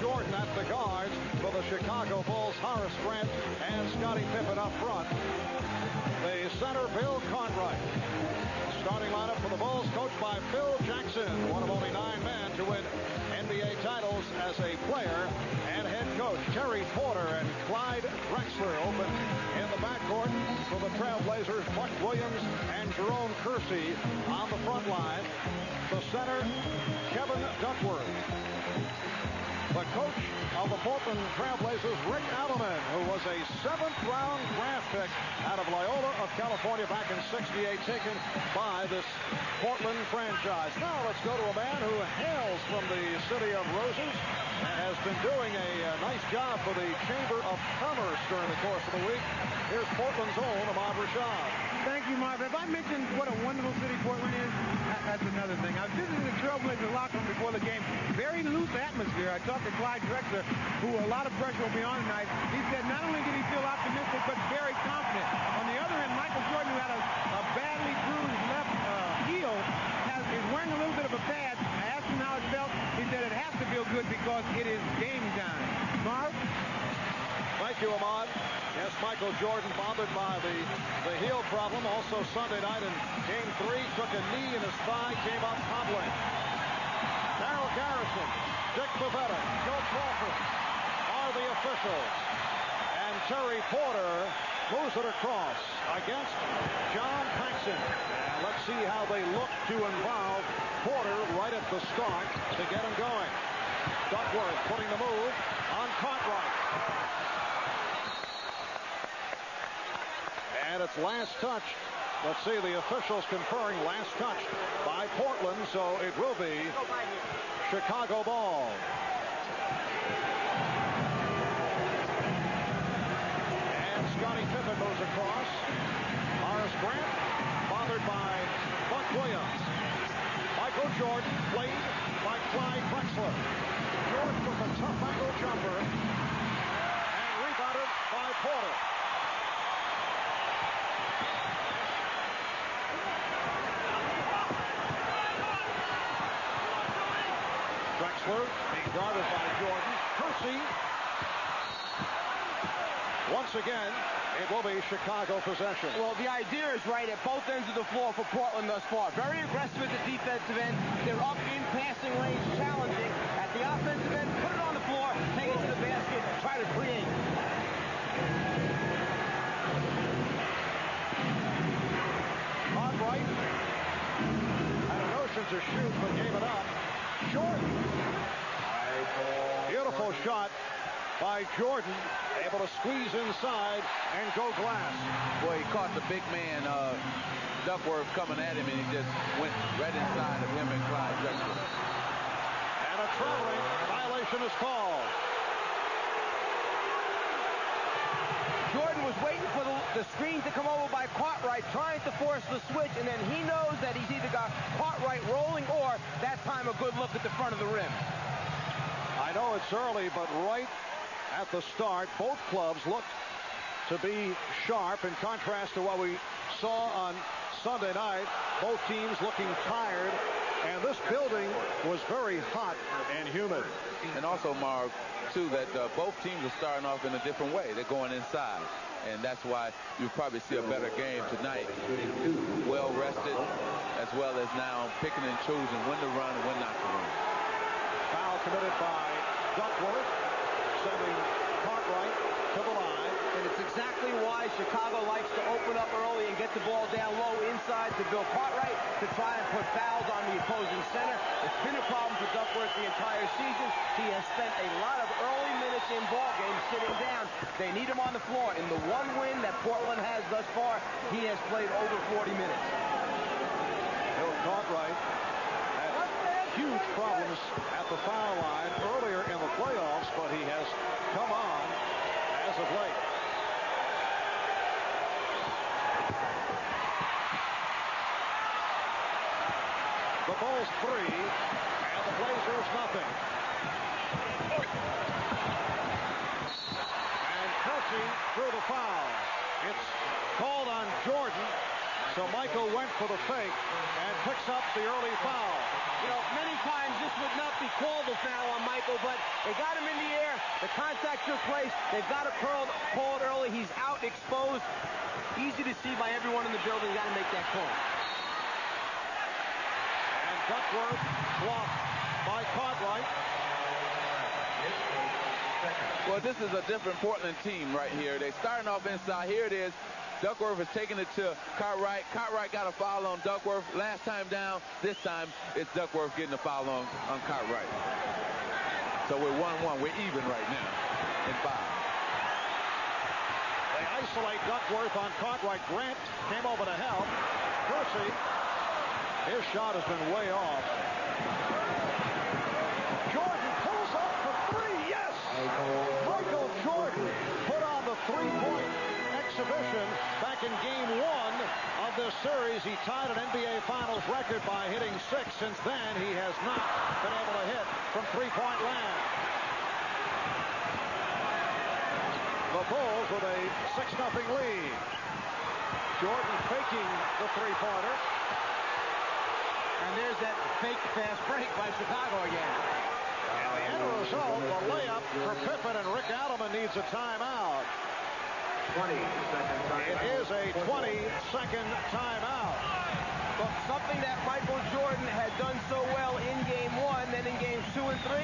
Jordan at the guards for the Chicago Bulls. Horace Grant and Scottie Pippen up front. The center, Bill Cartwright. Starting lineup for the Bulls, coached by Phil Jackson, one of only 9 men to win NBA titles as a player. And head coach Terry Porter and Clyde Drexler open in the backcourt for the Trailblazers. Buck Williams and Jerome Kersey on the front line. The center, Kevin Duckworth. The coach of the Portland Trailblazers, Rick Alleman, who was a 7th-round draft pick out of Loyola of California back in '68, taken by this Portland franchise. Now let's go to a man who hails from the city of Roses and has been doing a nice job for the Chamber of Commerce during the course of the week. Here's Portland's own Ahmad Rashad. Thank you, Marv. If I mentioned what a wonderful city Portland is, that's another thing. I was visiting the Trailblazers locker room before the game. Very loose atmosphere. I talked to Clyde Drexler, who a lot of pressure will be on tonight. He said not only did he feel optimistic, but very confident. On the other hand, Michael Jordan, who had a badly bruised left heel, is wearing a little bit of a pad. I asked him how it felt. He said it has to feel good because it is game time. Marv? Thank you, Ahmad. Yes, Michael Jordan bothered by the heel problem. Also Sunday night in Game 3, took a knee in his thigh, came up hobbling. Darrell Garrison, Dick Bavetta, Joe Crawford are the officials. And Terry Porter moves it across against John Paxson. And let's see how they look to involve Porter right at the start to get him going. Duckworth putting the move on Cartwright. And it's last touch. Let's see, the officials conferring last touch by Portland, so it will be Chicago ball. And Scottie Pippen moves across. Horace Grant bothered by Buck Williams. Michael Jordan played by Clyde Drexler. Jordan with a tough angle jumper and rebounded by Porter. Drexler being guarded by Jordan. Kersey. Once again, it will be Chicago possession. Well, the idea is right at both ends of the floor for Portland thus far. Very aggressive at the defensive end. They're up in passing range, challenging. At the offensive end, put it on the floor, take it to the basket, try to create. Cartwright had a notion to shoot, but gave it up. Jordan. Beautiful shot by Jordan. Able to squeeze inside and go glass. Boy, he caught the big man, Duckworth, coming at him, and he just went right inside of him and Clyde Drexler. And a traveling violation is called. Jordan was waiting for the screen to come over by Cartwright, trying to force the switch, and then he knows that he's either got Cartwright rolling or, that time, a good look at the front of the rim. I know it's early, but right at the start, both clubs looked to be sharp in contrast to what we saw on Sunday night. Both teams looking tired, and this building was very hot and humid. And also, Marv, too, that both teams are starting off in a different way. They're going inside, and that's why you probably see a better game tonight. Well rested, as well as now picking and choosing when to run and when not to run. Foul committed by Duckworth, sending Cartwright to the line. And it's exactly why Chicago likes to open up early and get the ball down low inside to Bill Cartwright to try and put fouls on the opposing center. It's been a problem for Duckworth the entire season. He has spent a lot of early minutes in ball games sitting down. They need him on the floor. In the one win that Portland has thus far, he has played over 40 minutes. Bill Cartwright had huge problems at the foul line earlier in the playoffs, but he has come on as of late. The Bulls 3 and the Blazers nothing. And Kersey threw the foul. It's called on Jordan. So Michael went for the fake, and picks up the early foul. You know, many times this would not be called a foul on Michael, but they got him in the air. The contact took place. They've got to call it early. He's out exposed. Easy to see by everyone in the building. Got to make that call. And Duckworth blocked by Cartwright. Well, this is a different Portland team right here. They're starting off inside. Here it is. Duckworth is taking it to Cartwright. Cartwright got a foul on Duckworth. Last time down, this time it's Duckworth getting a foul on Cartwright. So we're 1-1. We're even right now in foul. They isolate Duckworth on Cartwright. Grant came over to help. Kersey, his shot has been way off. Jordan pulls up for three. Yes! Michael Jordan put on the three-point exhibition back in game 1 of this series. He tied an NBA Finals record by hitting 6. Since then, he has not been able to hit from three-point land. The Bulls with a 6-0 lead. Jordan faking the three-pointer. And there's that fake fast break by Chicago again. And the end result, the layup for Pippen, and Rick Adelman needs a timeout. 20-second timeout. It is a 20-second timeout. But something that Michael Jordan had done so well in game 1, then in games 2 and 3,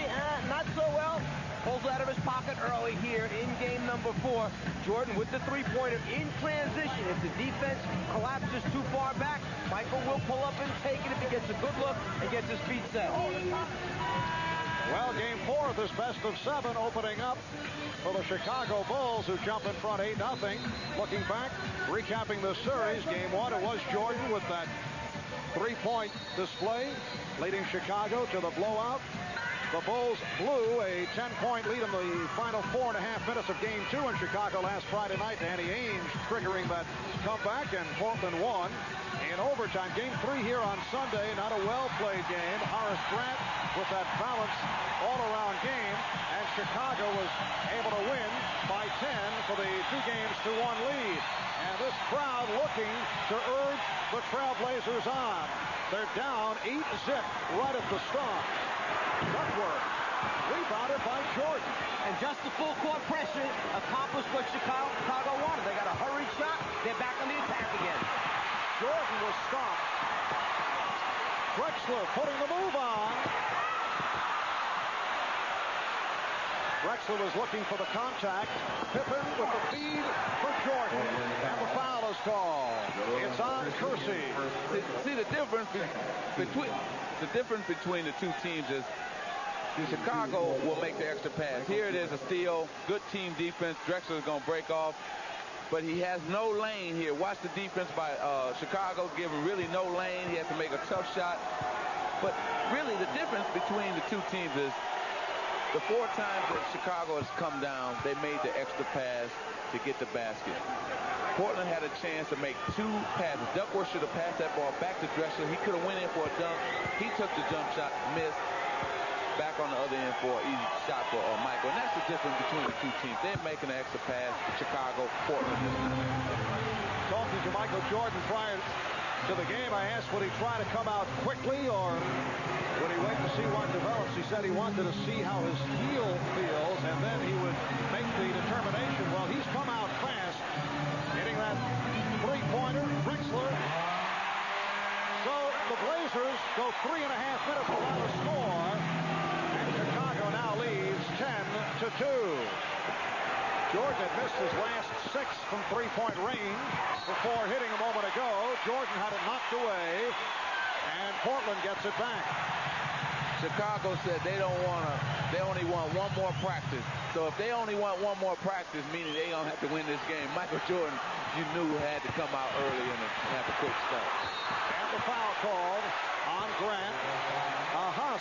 not so well. Pulls out of his pocket early here in game number 4. Jordan with the three-pointer in transition. If the defense collapses too far back, Michael will pull up and take it if he gets a good look and gets his feet set. Well, game 4 of this best of 7 opening up for the Chicago Bulls, who jump in front 8-0. Looking back, recapping the series, game 1, it was Jordan with that three-point display, leading Chicago to the blowout. The Bulls blew a 10-point lead in the final 4.5 minutes of game 2 in Chicago last Friday night. Danny Ainge triggering that comeback, and Portland won in overtime. Game 3 here on Sunday, not a well-played game. Horace Grant with that balanced all-around game, and Chicago was able to win by 10 for the 2-1 lead. And this crowd looking to urge the Trailblazers on. They're down 8-zip right at the start. Duckworth rebounded by Jordan. And just the full court pressure accomplished what Chicago wanted. They got a hurried shot. They're back on the attack again. Jordan was stopped. Drexler putting the move on. Drexler was looking for the contact. Pippen with the feed for Jordan. And the foul is called. It's on Kersey. See the difference between the two teams is Chicago will make the extra pass. Here it is, a steal. Good team defense. Drexler is going to break off. But he has no lane here. Watch the defense by Chicago, give him really no lane. He has to make a tough shot. But really the difference between the two teams is the 4 times that Chicago has come down, they made the extra pass to get the basket. Portland had a chance to make 2 passes. Duckworth should have passed that ball back to Drexler. He could have went in for a dunk. He took the jump shot, missed. Back on the other end for an easy shot for Michael. And that's the difference between the two teams. They're making an extra pass. Chicago, Portland is not. Talking to Michael Jordan prior to the game, I asked would he try to come out quickly or would he wait to see what develops. He said he wanted to see how his heel feels and then he would make the determination. Well, he's come out fast, hitting that three-pointer. Drexler. So the Blazers go 3.5 minutes without a score. Chicago now leads 10-2. Jordan had missed his last 6 from three-point range before hitting a moment ago. Jordan had it knocked away, and Portland gets it back. Chicago said they only want one more practice. So if they only want one more practice, meaning they don't have to win this game, Michael Jordan, you knew, had to come out early and have a quick start. And the foul called on Grant.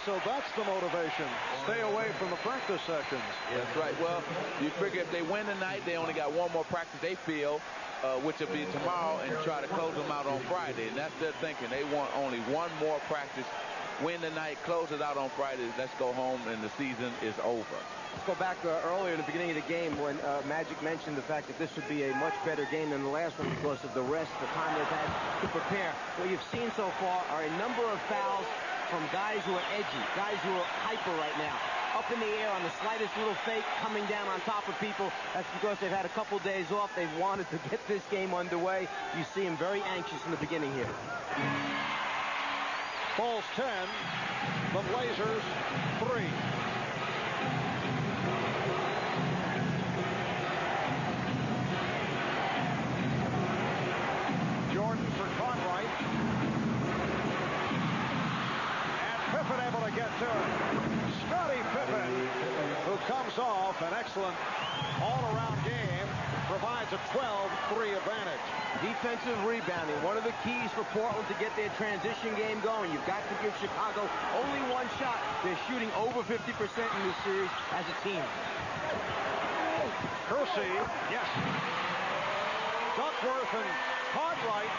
So that's the motivation. Stay away from the practice sessions. That's right. Well, you figure if they win tonight, they only got one more practice, they feel, which will be tomorrow, and try to close them out on Friday. And that's their thinking. They want only one more practice win tonight, close it out on Friday. Let's go home, and the season is over. Let's go back earlier in the beginning of the game when Magic mentioned the fact that this would be a much better game than the last one because of the rest, the time they've had to prepare. What you've seen so far are a number of fouls from guys who are edgy, guys who are hyper right now. Up in the air on the slightest little fake, coming down on top of people. That's because they've had a couple days off. They've wanted to get this game underway. You see them very anxious in the beginning here. Bulls 10, the Blazers 3. Jordan for Cartwright. And Pippen able to get to it. Scottie Pippen, who comes off an excellent all-around game, provides a 12-3 advantage. Defensive rebounding, one of the keys for Portland to get their transition game going. You've got to give Chicago only one shot. They're shooting over 50% in this series as a team. Kersey, yes. Duckworth and Cartwright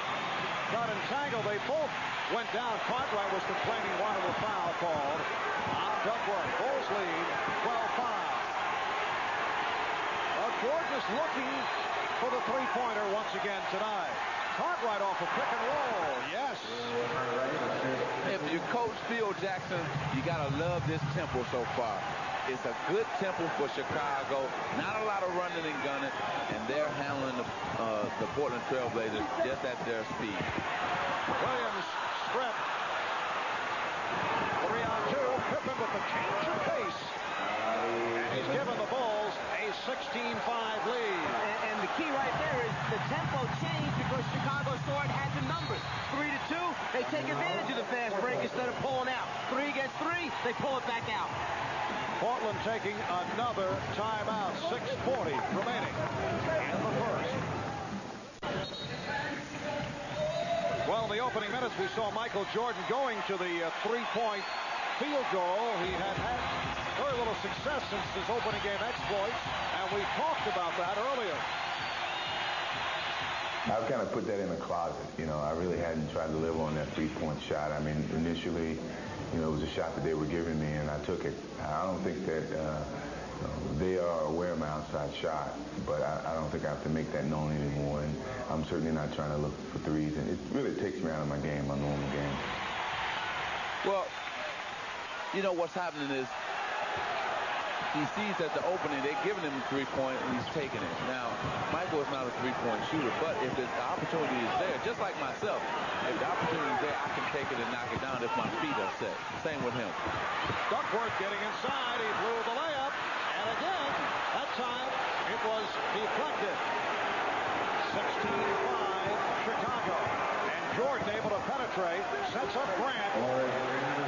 got entangled. They both went down. Cartwright was complaining one of the foul called on Duckworth. Bulls lead 12-5. Jordan is looking for the three-pointer once again tonight. Cartwright off a pick and roll. Yes. If you coach Phil Jackson, you got to love this tempo so far. It's a good tempo for Chicago. Not a lot of running and gunning, and they're handling the Portland Trail Blazers just at their speed. Williams, strip. 3-on-2. Pippen with the change of pace. And he's given the Bulls a 16-5 lead. And the key right there is the tempo changed because Chicago saw it had the numbers. 3-2, they take advantage of the fast break instead of pulling out. 3 against 3, they pull it back out. Portland taking another timeout. 6:40 remaining in the first. Well, in the opening minutes, we saw Michael Jordan going to the three-point field goal. He had very little success since his opening game exploits, and we talked about that earlier. I've kind of put that in the closet. You know, I really hadn't tried to live on that three-point shot. I mean, initially, you know, it was a shot that they were giving me, and I took it. I don't think that they are aware of my outside shot, but I don't think I have to make that known anymore, and I'm certainly not trying to look for threes, and it really takes me out of my game, my normal game. Well, you know what's happening is he sees at the opening they're giving him a three-point and he's taking it. Now, Michael is not a three-point shooter, but if the opportunity is there, just like myself, if the opportunity is there, I can take it and knock it down if my feet are set. Same with him. Duckworth getting inside. He blew the layup. And again, that time it was deflected. 16-5 Chicago. And Jordan able to penetrate. Sets up Grant.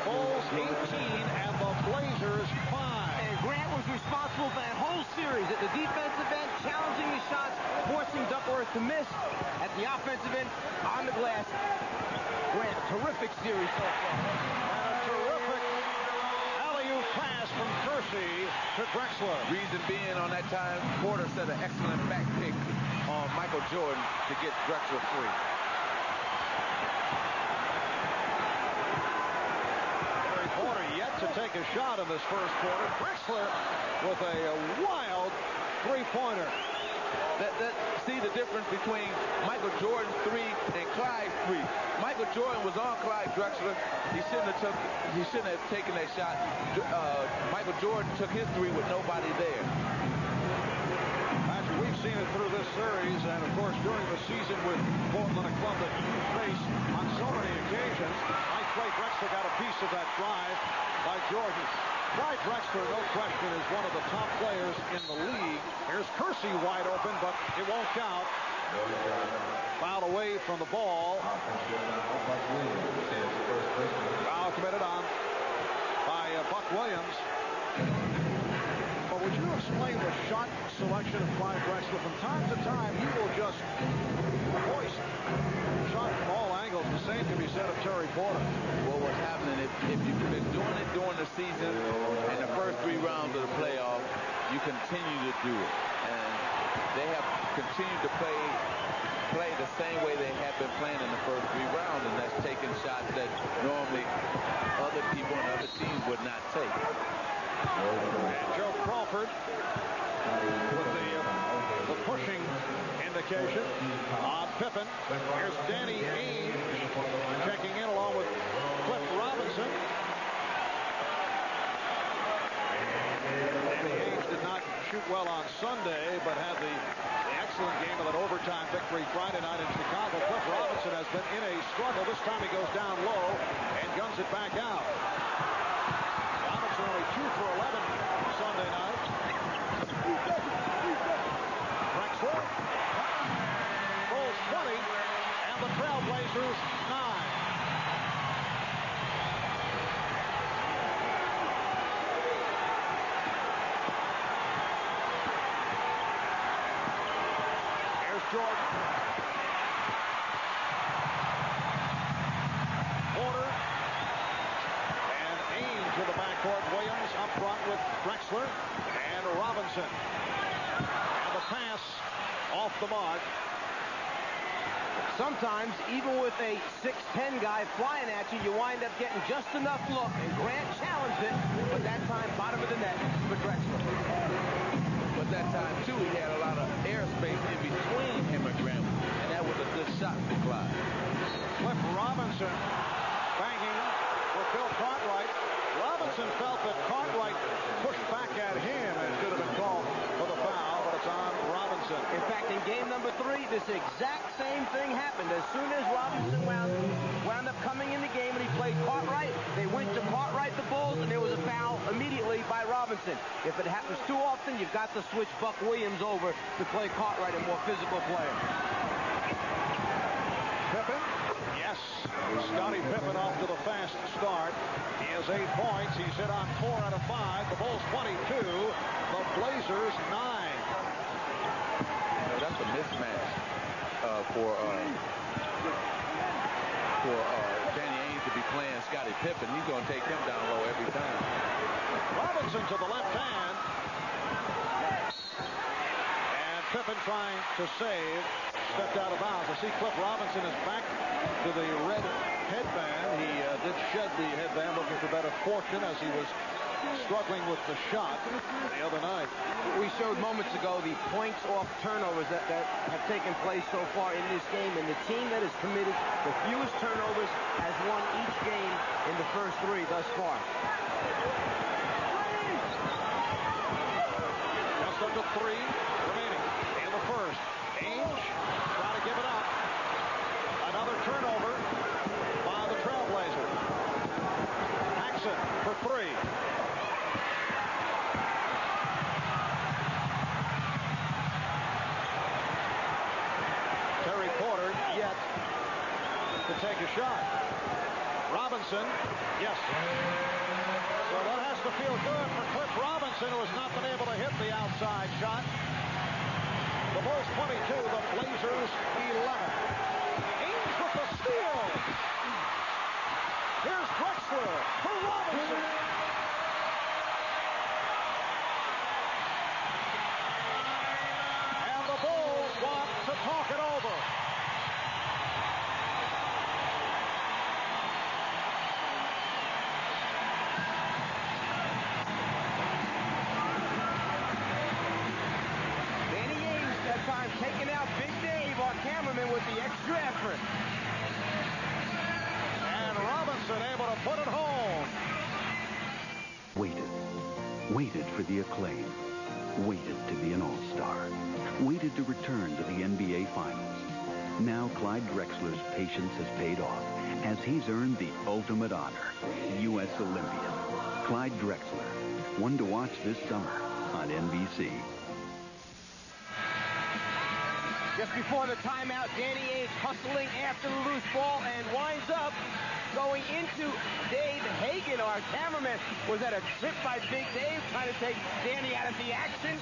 Bulls 18 and the Blazers 5. And Grant was responsible for that whole series at the defensive end, challenging his shots, forcing Duckworth to miss. At the offensive end, on the glass. Grant, terrific series so far. And a terrific alley-oop pass from Kersey to Drexler. Reason being, on that time, Porter set an excellent back pick on Michael Jordan to get Drexler free. Porter yet to take a shot in this first quarter. Drexler with a wild three-pointer. See the difference between Michael Jordan's 3 and Clyde's 3. Michael Jordan was on Clyde Drexler. He shouldn't have taken that shot. Michael Jordan took his 3 with nobody there. Patrick, we've seen it through this series, and of course during the season with Portland, a club that you face on so many occasions. Mike Clay Drexler got a piece of that drive by Jordan. Clyde Drexler, no question, is one of the top players in the league. Here's Kersey wide open, but it won't count. Foul away from the ball. Foul committed on by Buck Williams. But would you explain the shot selection of Clyde Drexler? From time to time, he will just hoist shot from all angles. The same can be said of Terry Porter. Well, what's happening, if you've been doing it during the season and the first 3 rounds of the playoff, you continue to do it. And they have continued to play the same way they have been playing in the first 3 rounds, and that's taking shots that normally other people and other teams would not take. And Joe Crawford with the pushing indication on Pippen. Here's Danny Ainge checking in along with Cliff Robinson. Danny Ainge did not shoot well on Sunday, but had the excellent game of that overtime victory Friday night in Chicago. Cliff Robinson has been in a struggle. This time he goes down low and guns it back out. Robinson only 2 for 11 Sunday night. Drexler. Bulls 20 and the Trailblazers 9. Jordan. Porter. And Ainge to the backcourt. Williams up front with Drexler and Robinson. And the pass off the mark. Sometimes, even with a 6'10" guy flying at you, you wind up getting just enough look, and Grant challenged it, but that time, bottom of the net for Drexler. But that time, too, he had a lot of airspace in between him and Grant, and that was a good shot to Clyde. Cliff Robinson banging for Bill Cartwright. Robinson felt that Cartwright pushed back at him and should have been called for the foul, but it's on Robinson. In fact, in game number 3, this exact same thing happened. As soon as Robinson wound up coming in the game and he played Cartwright, they went to Cartwright, the Bulls, and there was a foul immediately by Robinson. If it happens too often, you've got to switch Buck Williams over to Clay Cartwright, a more physical player. Pippen, yes. Scottie Pippen off to the fast start. He has 8 points. He's hit on 4 out of 5. The Bulls 22. The Blazers 9. That's a mismatch for Danny Ainge to be playing Scottie Pippen. He's going to take him down low every time. Robinson to the left hand. And Pippen trying to save. Stepped out of bounds. I see Cliff Robinson is back to the red headband. He did shed the headband looking for better fortune as he was struggling with the shot the other night. We showed moments ago the points off turnovers that have taken place so far in this game, and the team that has committed the fewest turnovers has won each game in the first 3 thus far. Just under 3 remaining in the first. Ainge trying to give it up. Another turnover by the Trailblazers. Paxson for 3. Terry Porter yet to take a shot. Robinson, yes. So that has to feel good for Cliff Robinson, who has not been able to hit the outside shot. The Bulls 22, the Blazers 11. Ainge with the steal. Here's Drexler for Robinson. And the Bulls want to talk it over. Time taking out Big Dave, our cameraman, with the extra effort. And Robinson able to put it home. Waited for the acclaim. Waited to be an all-star. Waited to return to the NBA Finals. Now Clyde Drexler's patience has paid off as he's earned the ultimate honor, U.S. Olympian. Clyde Drexler, one to watch this summer on NBC. Just before the timeout, Danny Ainge hustling after the loose ball and winds up going into Dave Hagan, our cameraman. Was that a trip by Big Dave trying to take Danny out of the action?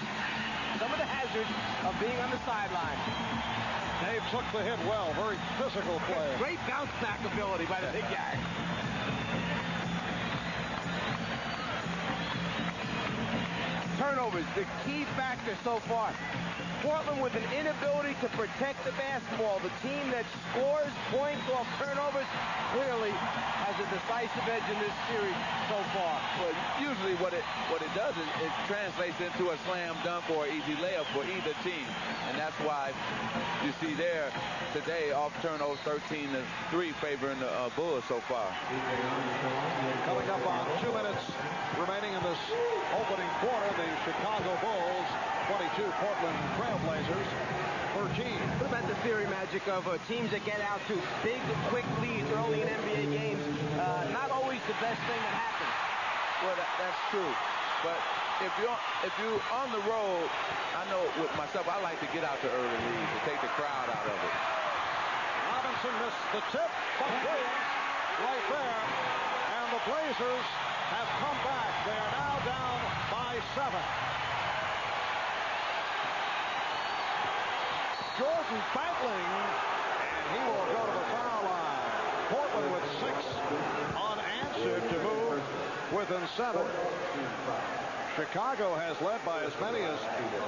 Some of the hazards of being on the sideline. Dave took the hit well. Very physical play. Great bounce back ability by the big guy. turnovers, the key factor so far. Portland with an inability to protect the basketball. The team that scores points off turnovers clearly has a decisive edge in this series so far. Well, usually what it does is it translates into a slam dunk or easy layup for either team. And that's why you see there today off turnovers 13-3 favoring the Bulls so far. Coming up on 2 minutes remaining in this opening quarter, the Chicago Bulls 22, Portland Trail Blazers 13. What about the theory, Magic, of teams that get out to big, quick leads early in NBA games? Not always the best thing that happens. Well, that's true. But if you're on the road, I know with myself, I like to get out to early leads to take the crowd out of it. Robinson missed the tip, but Williams right there. And the Blazers have come back. They are now down by 7. Jordan battling, and he will go to the foul line. Portland with 6 unanswered to move within 7. Chicago has led by as many as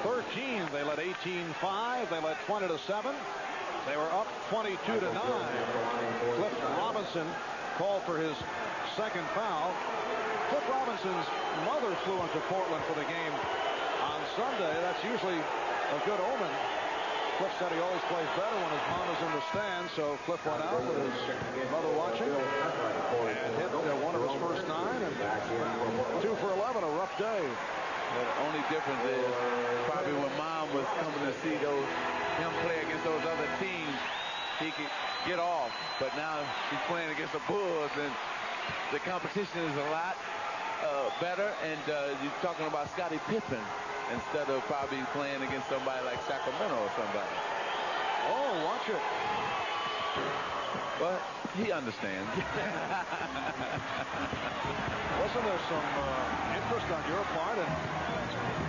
13. They led 18-5. They led 20-7. They were up 22-9. Cliff Robinson called for his second foul. Cliff Robinson's mother flew into Portland for the game on Sunday. That's usually a good omen. Cliff said he always plays better when his mom is in the stands, so Cliff went out with his mother watching and hit one of his first 9 and 2 for 11, a rough day. The only difference is probably when Mom was coming to see him play against those other teams, he could get off. But now he's playing against the Bulls, and the competition is a lot better. And you're talking about Scottie Pippen instead of probably playing against somebody like Sacramento or somebody. Oh, watch it. But he understands. Wasn't there some interest on your part in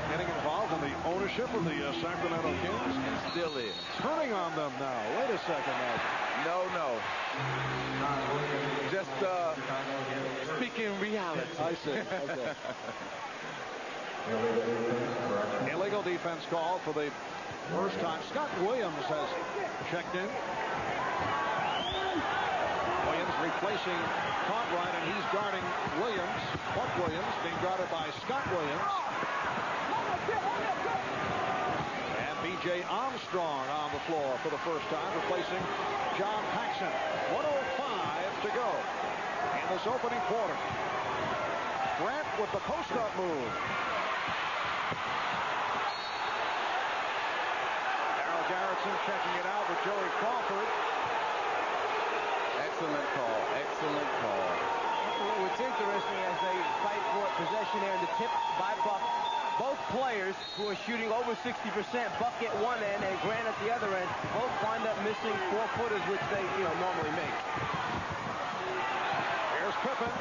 getting involved in the ownership of the Sacramento Kings? It still is. Turning on them now. Wait a second now. No. Just speaking reality. I see. Okay. Illegal defense call for the first time. Scott Williams has checked in. Williams replacing Cartwright, and he's guarding Williams. Buck Williams being guarded by Scott Williams. And B.J. Armstrong on the floor for the first time, replacing John Paxson. 1:05 to go in this opening quarter. Grant with the post-up move. Garrison checking it out with Joey Crawford. Excellent call. Excellent call. What's interesting as they fight for possession there in the tip by Buck, both players who are shooting over 60%, Buck at one end and Grant at the other end, both wind up missing 4-footers, which they normally make. Here's Pippen.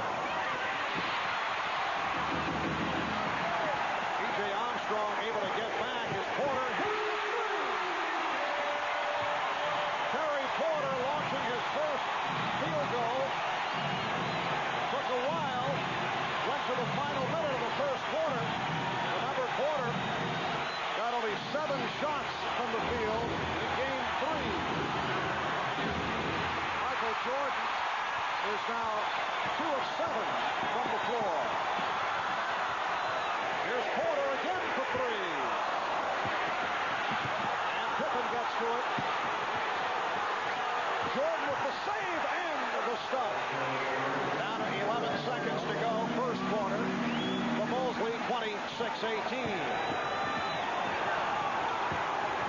B.J. Armstrong able to get back as Porter hits the three. Terry Porter launching his first field goal. Took a while. Went to the final minute of the first quarter. Remember, Porter got only 7 shots from the field in game 3. Michael Jordan is now 2 of 7 from the floor. Here's Porter again for 3. And Pippen gets to it. Jordan with the save and the stop. Down to 11 seconds to go, first quarter. The Bulls lead 26-18.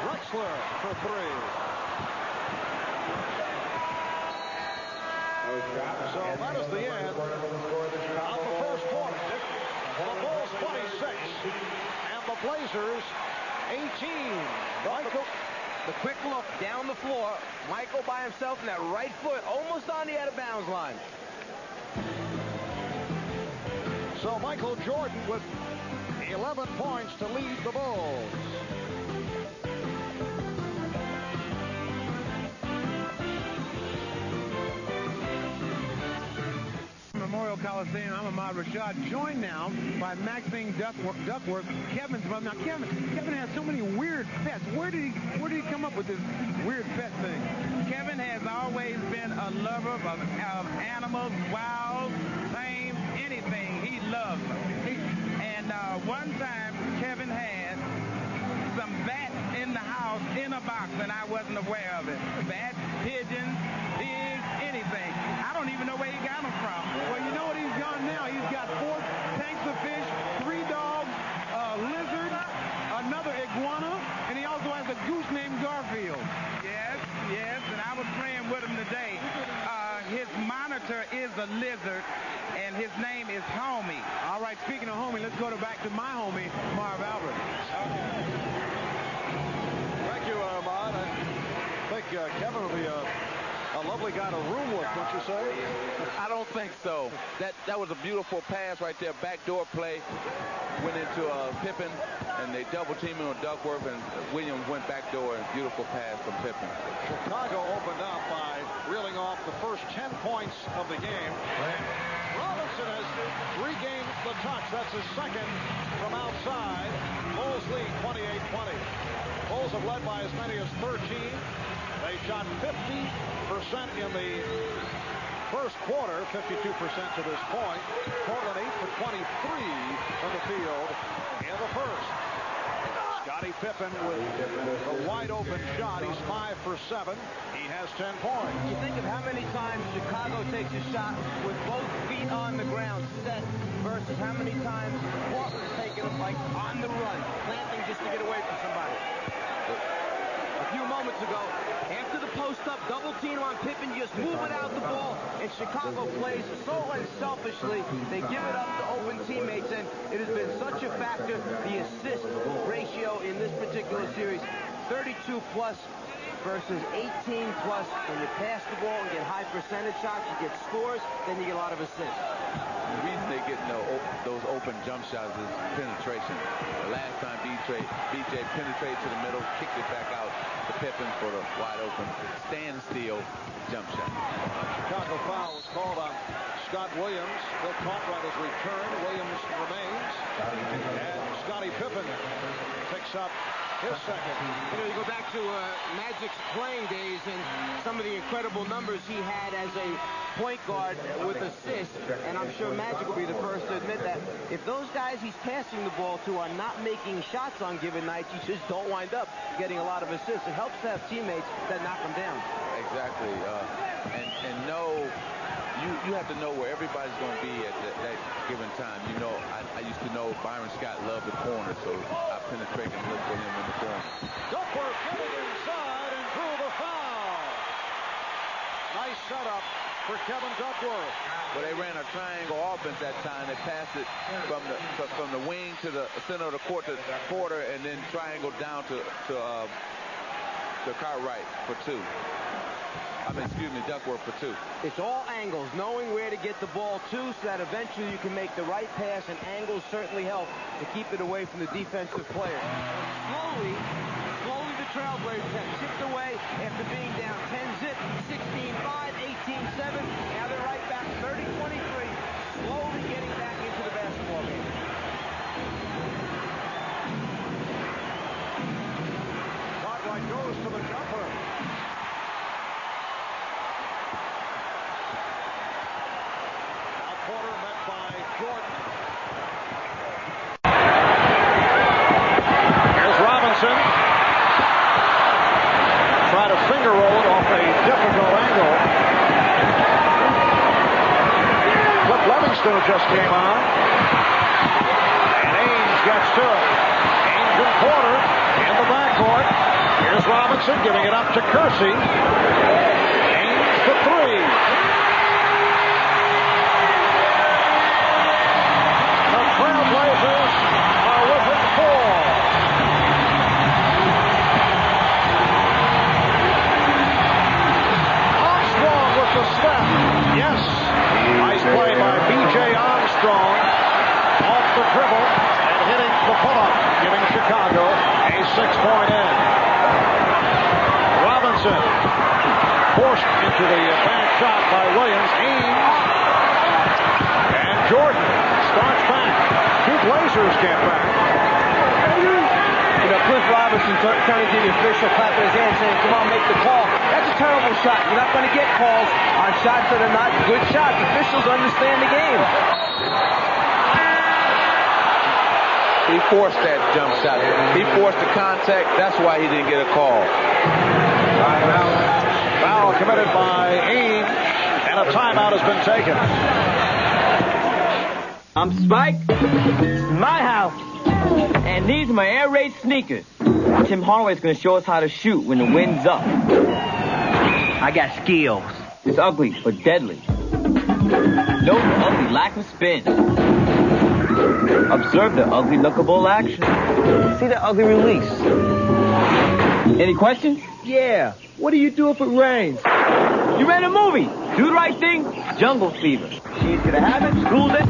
Drexler for 3. So that is the end of the first quarter. The Bulls 26 and the Blazers 18. Michael, the quick look down the floor. Michael by himself in that right foot, almost on the out-of-bounds line. So Michael Jordan with 11 points to lead the Bulls. Memorial Memorial Coliseum. I'm Ahmad Rashad, joined now by Maxine Duckworth, Kevin's mother. Now, Kevin has so many weird pets. Where did he come up with this weird pet thing? Kevin has always been a lover of animals, wild, tame, anything. He loves them. And one time, Kevin had some bats in the house in a box, and I wasn't aware of it. Bats, pigeons, pigs, anything. I don't even know where he got them from. Well, you know what he's got now? He's got 4 tanks of fish, 3 dogs, a lizard, another iguana, and he also has a goose named Garfield. Yes, and I was playing with him today. His monitor is a lizard, and his name is Homie. All right, speaking of Homie, let's go back to my homie, Marv Albert. Thank you, Ahmad. I think Kevin will be a lovely guy to room with, don't you say? I don't think so. That was a beautiful pass right there. Backdoor play. Went into Pippen, and they double teaming on Duckworth, and Williams went backdoor, and beautiful pass from Pippen. Chicago opened up by reeling off the first 10 points of the game. Robinson has regained the touch. That's his second from outside. Bulls lead 28-20. Bulls have led by as many as 13. They shot 50% in the first quarter, 52% to this point. Portland 8 for 23 from the field in the first. Scottie Pippen with the wide open shot. He's 5 for 7. He has 10 points. You think of how many times Chicago takes a shot with both feet on the ground set versus how many times Portland's taking them like on the run, planting just to get away from somebody. A few moments ago, after the post-up double team on Pippen, just move it out the ball, and Chicago plays so unselfishly. They give it up to open teammates, and it has been such a factor. The assist ratio in this particular series, 32 plus versus 18 plus. When you pass the ball and get high percentage shots, you get scores, then you get a lot of assists. The reason they get those open jump shots is penetration. The last time BJ penetrated to the middle, kicked it back out to Pippen for the wide open standstill jump shot. Chicago foul was called on Scott Williams. Bill Cartwright has returned. Williams remains. And Scottie Pippen picks up his second. You know, you go back to Magic's playing days and some of the incredible numbers he had as a point guard with assists, and I'm sure Magic will be the first to admit that if those guys he's passing the ball to are not making shots on given nights, you just don't wind up getting a lot of assists. It helps to have teammates that knock them down. Exactly, and know you have to know where everybody's going to be at that given time. You know, I used to know Byron Scott loved the corner, so I penetrate and look for him in the corner. Duckworth getting inside and drew the foul. Nice setup for Kevin Duckworth. Well, they ran a triangle offense that time. They passed it from the wing to the center of the court to Porter, and then triangle down to Cartwright for 2. Duckworth for 2. It's all angles, knowing where to get the ball to so that eventually you can make the right pass, and angles certainly help to keep it away from the defensive player. Slowly the Trailblazers have chipped away after being down 10-zip, 16-5, 18-7. Now they're right back 30-23, slowly getting back into the basketball game. Cartwright goes to the jumper. Porter met by Jordan. Here's Robinson. Try to finger roll it off a difficult angle. Cliff Livingston just came on. And Ames gets to it. Ames and Porter in the backcourt. Here's Robinson giving it up to Kersey. Ames for 3. Trailblazers are within 4. Armstrong with the step. Yes. Nice play by B.J. Armstrong. Off the dribble and hitting the pull-up, giving Chicago a 6-point edge. Robinson forced into the bad shot by Williams. Ames. starts back. Two Blazers get back. You know, Cliff Robertson turning to the official, clapping his hands, saying, come on, make the call. That's a terrible shot. You're not going to get calls on shots that are not good shots. Officials understand the game. He forced that jump shot. He forced the contact. That's why he didn't get a call. Foul committed by Ames, and a timeout has been taken. I'm Spike. This is my house. And these are my air raid sneakers. Tim Hardaway's going to show us how to shoot when the wind's up. I got skills. It's ugly, but deadly. Note the ugly lack of spin. Observe the ugly lookable action. See the ugly release. Any questions? Yeah. What do you do if it rains? You ran a movie. Do the right thing. Jungle Fever. She's going to have it. School's it.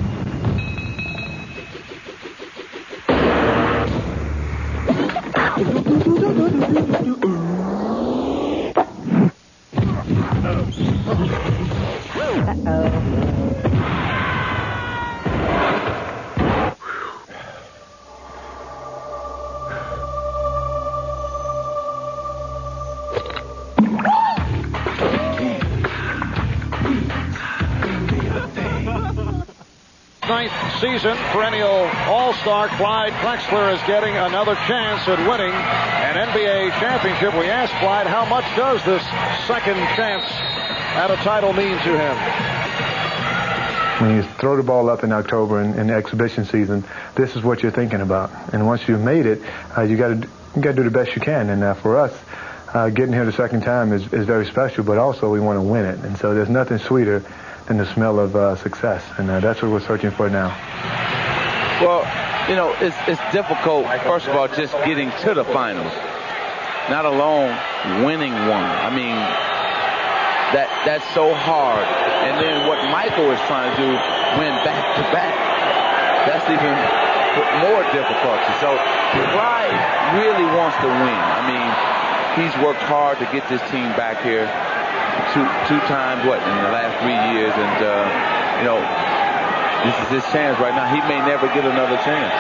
Ninth season, perennial all-star Clyde Drexler is getting another chance at winning an NBA championship. We asked Clyde, how much does this second chance at a title mean to him? When you throw the ball up in October in the exhibition season, this is what you're thinking about. And once you've made it, you got to do the best you can. And for us, getting here the second time is very special, but also we want to win it. And so there's nothing sweeter than the smell of success. And that's what we're searching for now. Well, you know, it's difficult, first of all, just getting to the finals, not alone winning one. I mean, that's so hard. And then what Michael is trying to do, win back-to-back, that's even more difficulty. So Clyde really wants to win. I mean, he's worked hard to get this team back here two times, in the last 3 years. And, you know, this is his chance right now. He may never get another chance.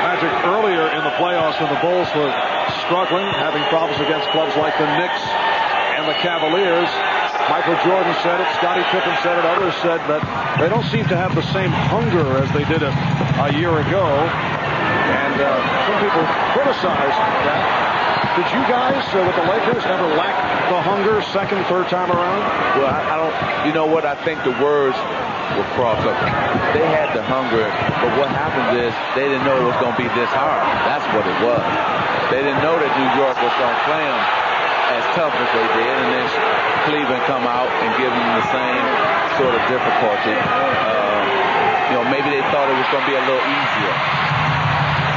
Magic earlier in the playoffs when the Bulls were struggling, having problems against clubs like the Knicks and the Cavaliers. Michael Jordan said it, Scottie Pippen said it, others said that they don't seem to have the same hunger as they did a year ago. And some people criticized that. Did you guys, with the Lakers, ever lack the hunger second, third time around? Well, I don't, you know what, I think the words were crossed up. They had the hunger, but what happens is they didn't know it was going to be this hard. That's what it was. They didn't know that New York was going to play them as tough as they did, and then Cleveland come out and give them the same sort of difficulty. You know, maybe they thought it was going to be a little easier.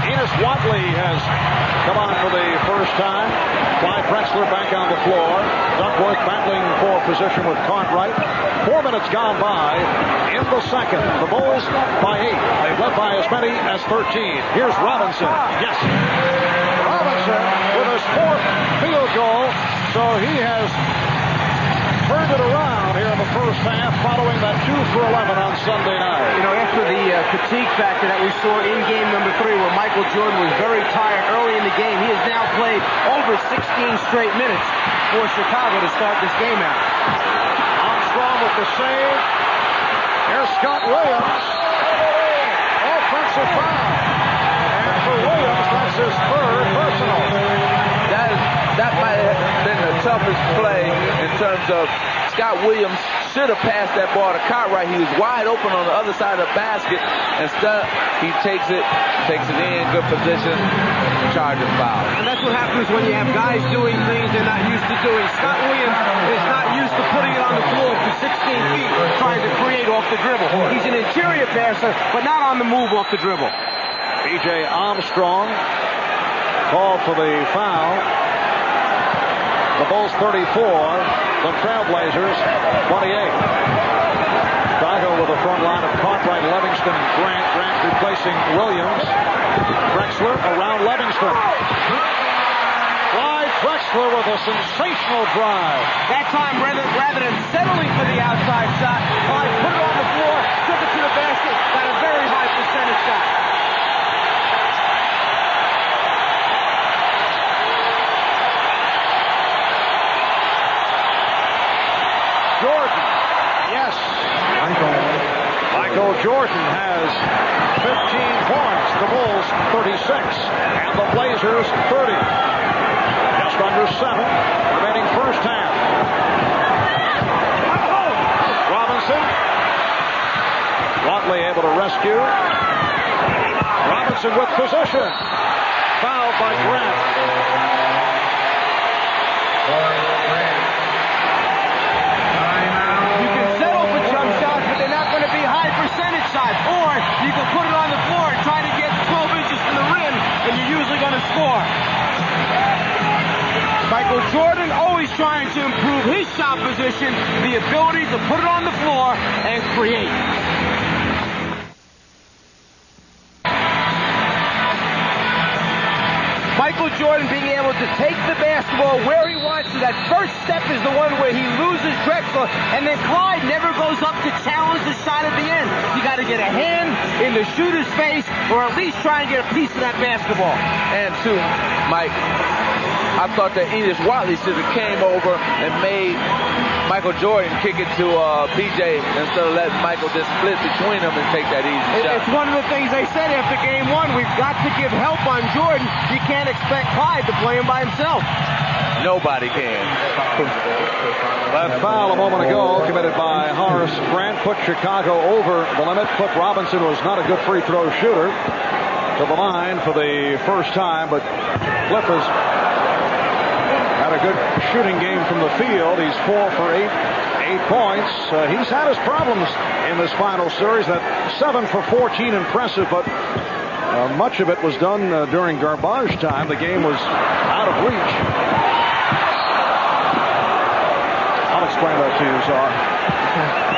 Enos Watley has come on for the first time. Clyde Drexler back on the floor. Duckworth battling for position with Cartwright. 4 minutes gone by in the second. The Bulls by 8. They've led by as many as 13. Here's Robinson. Yes. Robinson with his 4th field goal. So he has turned it around here in the first half following that 2 for 11 on Sunday night. You know, after the fatigue factor that we saw in game number 3 where Michael Jordan was very tired early in the game, he has now played over 16 straight minutes for Chicago to start this game out. Armstrong with the save. Here's Scott Williams. Offensive foul. And for Williams, that's his 3rd personal. That might have been the toughest play in terms of Scott Williams should have passed that ball to Cartwright. He was wide open on the other side of the basket. Instead, he takes it in, good position, charging foul. And that's what happens when you have guys doing things they're not used to doing. Scott Williams is not used to putting it on the floor for 16 feet, trying to create off the dribble. He's an interior passer, but not on the move off the dribble. B.J. Armstrong called for the foul. The Bulls 34, the Trailblazers 28. Chicago with a front line of Cartwright, Livingston, Grant. Grant replacing Williams. Drexler around Livingston. Clyde Drexler with a sensational drive. That time, rather than settling for the outside shot, Clyde put it on the floor, took it to the basket, got a very high percentage percentage shot. Jordan. Yes. Michael Jordan has 15 points. The Bulls 36. And the Blazers 30. Just under 7 remaining first half. Robinson. Watley able to rescue. Robinson with position. Fouled by Grant. You can settle for jump shots, but they're not going to be high percentage shots. Or you can put it on the floor and try to get 12 inches from the rim, and you're usually going to score. Michael Jordan always trying to improve his shot position, the ability to put it on the floor and create. Michael Jordan being able to take the basketball where he wants to. That first step is the one where he loses Drexler, and then Clyde never goes up to challenge the shot at the end. You got to get a hand in the shooter's face, or at least try and get a piece of that basketball. And too, Mike, I thought that Enos Watley should have came over and made Michael Jordan kick it to PJ instead of letting Michael just split between them and take that easy shot. It's one of the things they said after game one. We've got to give help on Jordan. You can't expect Clyde to play him by himself. Nobody can. That foul a moment ago committed by Horace Grant put Chicago over the limit. Cliff Robinson was not a good free throw shooter to the line for the first time, but Cliff has had a good shooting game from the field. He's 4 for 8 points. He's had his problems in this final series. That 7 for 14 impressive, but much of it was done during garbage time. The game was out of reach. I'll explain that to you, Czar.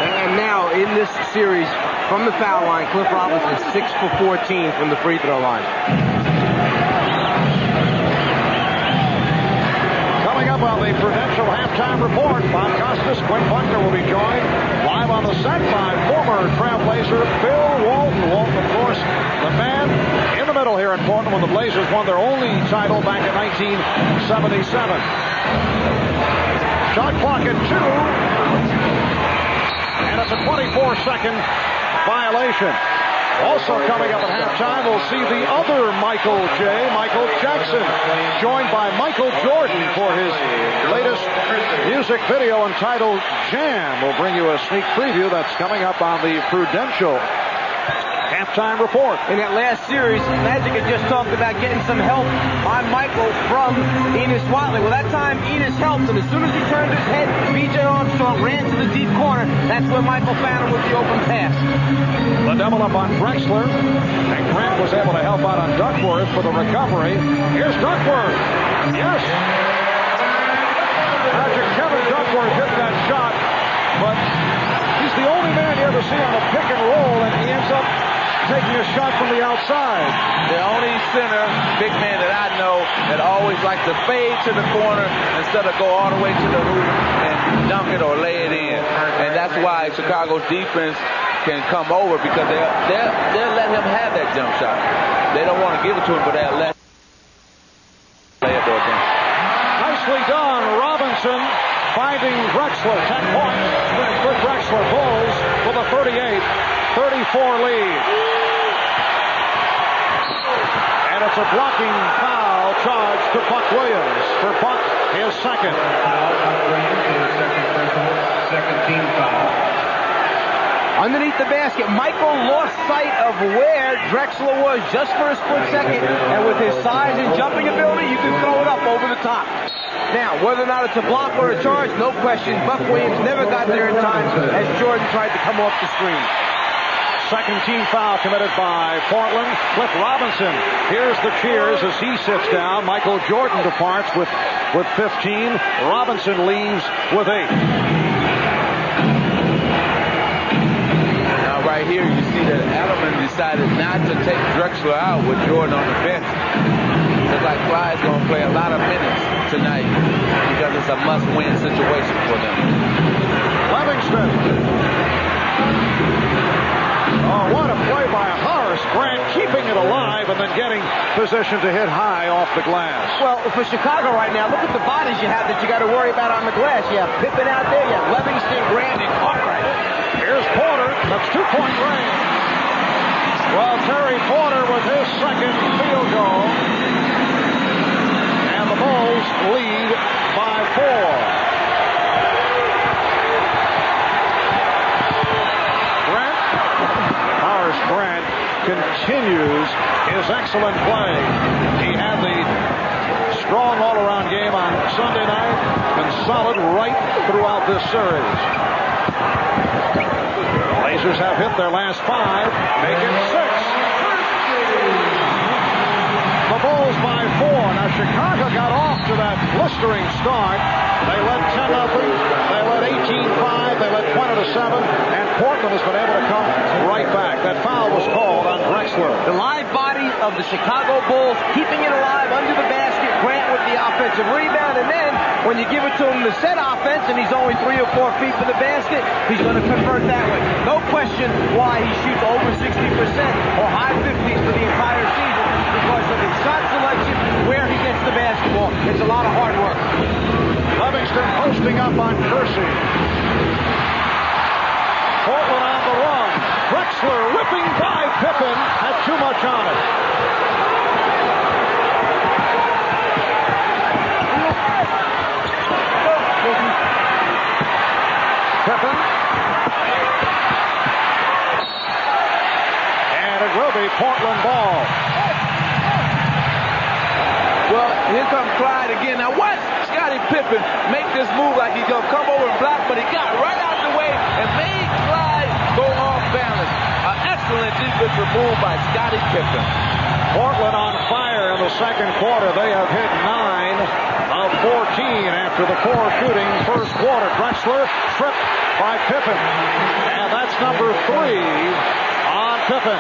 And now in this series, from the foul line, Cliff Robinson is 6 for 14 from the free throw line. Coming up on the Prudential halftime report, Bob Costas, Quinn Buckner will be joined live on the set by former Trailblazer Bill Walton. Walton, of course, the man in the middle here in Portland when the Blazers won their only title back in 1977. Shot clock at 2. And it's a 24-second violation. Also coming up at halftime, we'll see the other Michael Jackson, joined by Michael Jordan for his latest music video entitled Jam. We'll bring you a sneak preview that's coming up on the Prudential halftime report. In that last series, Magic had just talked about getting some help on Michael from Enos Watley. Well, that time Enos helped, and as soon as he turned his head, B.J. Armstrong ran to the deep corner. That's where Michael found him with the open pass. The double up on Drexler, and Grant was able to help out on Duckworth for the recovery. Here's Duckworth. Yes. Magic Kevin Duckworth hit that shot, but he's the only man you ever see on a pick and roll, and he ends up taking a shot from the outside. The only center, big man that I know that always likes to fade to the corner instead of go all the way to the hoop and dunk it or lay it in. And that's why Chicago's defense can come over, because they'll let him have that jump shot. They don't want to give it to him, but they'll let him lay it or dunk. Nicely done. Robinson finding Drexler. 10 points for Drexler. Bulls with a 38-34 lead. And it's a blocking foul charge to Buck Williams. For Buck, his second. Second team foul. Underneath the basket, Michael lost sight of where Drexler was just for a split second, and with his size and jumping ability, you can throw it up over the top. Now, whether or not it's a block or a charge, no question, Buck Williams never got there in time as Jordan tried to come off the screen. Second team foul committed by Portland. Cliff Robinson. Here's the cheers as he sits down. Michael Jordan departs with 15. Robinson leaves with 8. Now right here you see that Adelman decided not to take Drexler out with Jordan on the bench. Looks like Clyde's going to play a lot of minutes tonight because it's a must-win situation for them. Livingston. Oh, what a play by Horace Horace Grant keeping it alive and then getting position to hit high off the glass. Well, for Chicago right now, look at the bodies you have that you got to worry about on the glass. You have Pippen out there, you have Livingston, Grant, and Cartwright. Here's Porter. That's 2-point range. Well, Terry Porter with his second field goal. And the Bulls lead by 4. Grant continues his excellent play. He had the strong all-around game on Sunday night and solid right throughout this series. The Blazers have hit their last 5, make it 6. The Bulls by 4. Now Chicago got off to that blistering start. They led 10-0. They led 18-5. They led 20-7. And Portland has been able to come right back. That foul was called on Drexler. The live body of the Chicago Bulls, keeping it alive under the basket. Grant with the offensive rebound. And then when you give it to him the set offense and he's only 3 or 4 feet from the basket, he's going to convert that way. No question why he shoots over 60% or high 50s for the entire season, because of his shot selection, where he gets the basketball. It's a lot of hard work. Livingston posting up on Kersey. Portland on the run. Drexler whipping by Pippen. Had too much on it. Pippen. And it will be Portland ball. Well, here comes Clyde again. Now watch Scottie Pippen make this move like he's going to come over and block, but he got right out the way and made Clyde go off balance. An excellent defensive move by Scottie Pippen. Portland on fire in the second quarter. They have hit 9 of 14 after the 4-shooting first quarter. Drexler tripped by Pippen. And that's number 3 on Pippen.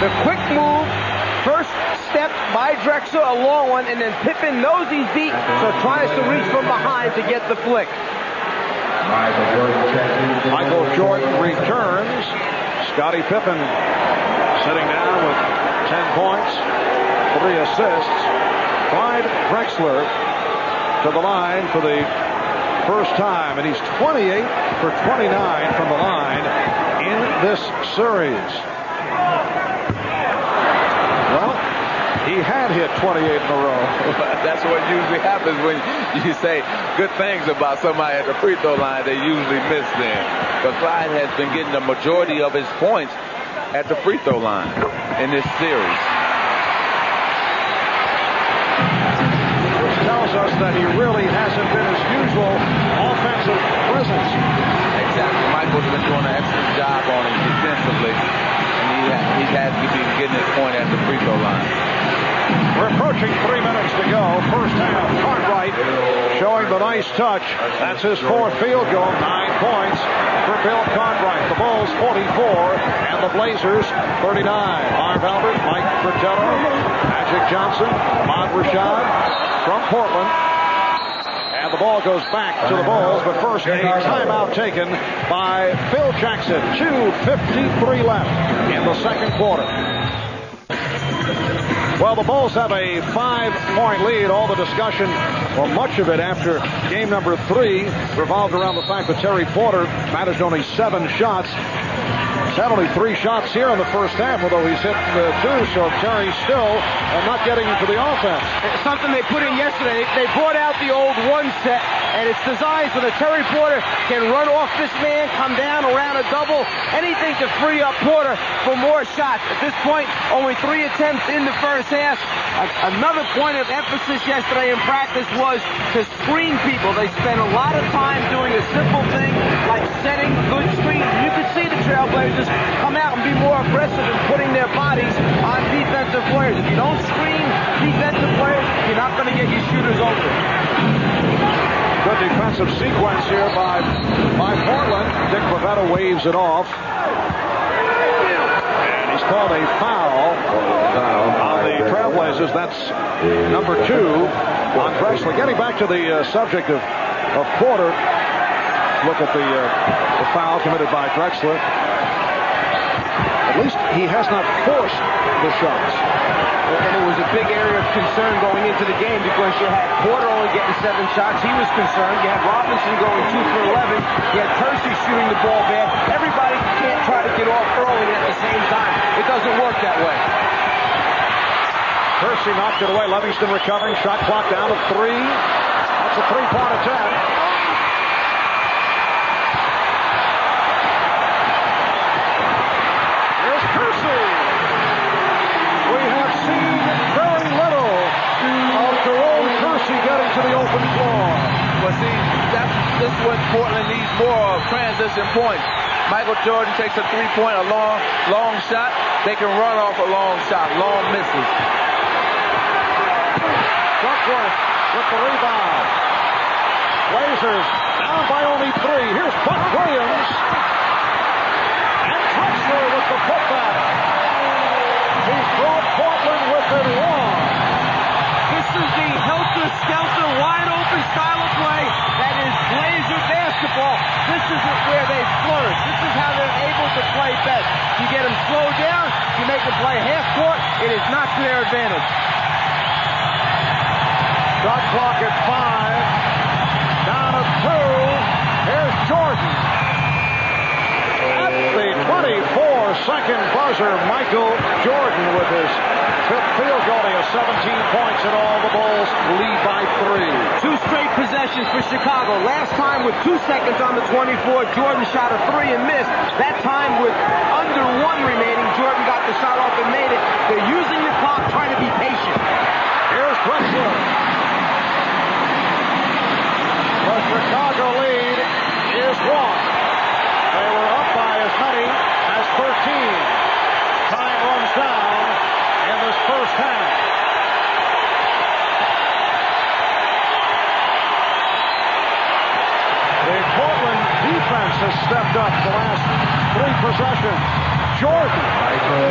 The quick move, first step by Drexler, a long one, and then Pippen knows he's deep, so tries to reach from behind to get the flick. Michael Jordan returns. Scottie Pippen sitting down with 10 points, 3 assists. Clyde Drexler to the line for the first time, and he's 28 for 29 from the line in this series. Well, he had hit 28 in a row. That's what usually happens when you say good things about somebody at the free throw line. They usually miss them. But Clyde has been getting the majority of his points at the free throw line in this series. Which tells us that he really hasn't been his usual offensive presence. Exactly. Michael's been doing an excellent job on him defensively. He has to be getting his point at the free throw line. We're approaching 3 minutes to go. First half. Cartwright showing the nice touch. That's his 4th field goal. 9 points for Bill Cartwright. The Bulls 44 and the Blazers 39. Marv Albert, Mike Fratello, Magic Johnson, Ahmad Rashad from Portland. And the ball goes back to the Bulls, but first a timeout taken by Phil Jackson. 2:53 left in the second quarter. Well, the Bulls have a 5-point lead. All the discussion, or much of it after game number 3, revolved around the fact that Terry Porter managed only 7 shots. He's had only 3 shots here in the first half, although he's hit 2, so Terry's still not getting into the offense. It's something they put in yesterday. They brought out the old 1 set, and it's designed so that Terry Porter can run off this man, come down around a double, anything to free up Porter for more shots. At this point, only 3 attempts in the first half. Another point of emphasis yesterday in practice was to screen people. They spent a lot of time doing a simple thing like setting good screens. You could see the Trailblazers come out and be more aggressive in putting their bodies on defensive players. If you don't screen defensive players, you're not going to get your shooters open. Good defensive sequence here by Portland. Dick Bavetta waves it off. And he's called a foul on the Trailblazers. That's number 2 on Drexler. Getting back to the subject of Porter, look at the foul committed by Drexler. least he has not forced the shots. And it was a big area of concern going into the game because you had Porter only getting 7 shots. He was concerned. You had Robinson going 2 for 11. You had Percy shooting the ball bad. Everybody can't try to get off early at the same time. It doesn't work that way. Percy knocked it away. Livingston recovering. Shot clock down to 3. That's a 3-point attempt. Here's Percy. We have seen very little of Jerome Percy getting to the open floor. Well, see, this is what Portland needs more of, transition points. Michael Jordan takes a 3-point, a long shot. They can run off a long shot, long misses. Duckworth with the rebound. Blazers down by only 3. Here's Buck Williams. And Drexler with the putback. He's brought Portland within 1. This is the helter-skelter, wide-open style of play that is Blazer basketball. This is where they flourish. This is how they're able to play best. You get them slowed down, you make them play half court, it is not to their advantage. Shot clock at 5. Down to 2. Here's Jordan. At the 24-second buzzer, Michael Jordan with his 5th field goal. He has 17 points in all. The Bulls lead by 3. 2 straight possessions for Chicago. Last time with 2 seconds on the 24, Jordan shot a 3 and missed. That time with under 1 remaining, Jordan got the shot off and made it. They're using the clock, trying to be patient. Here's Drexler. The Chicago lead is 1. They were up by as many as 13. Time runs down in this first half. The Portland defense has stepped up the last 3 possessions. Jordan,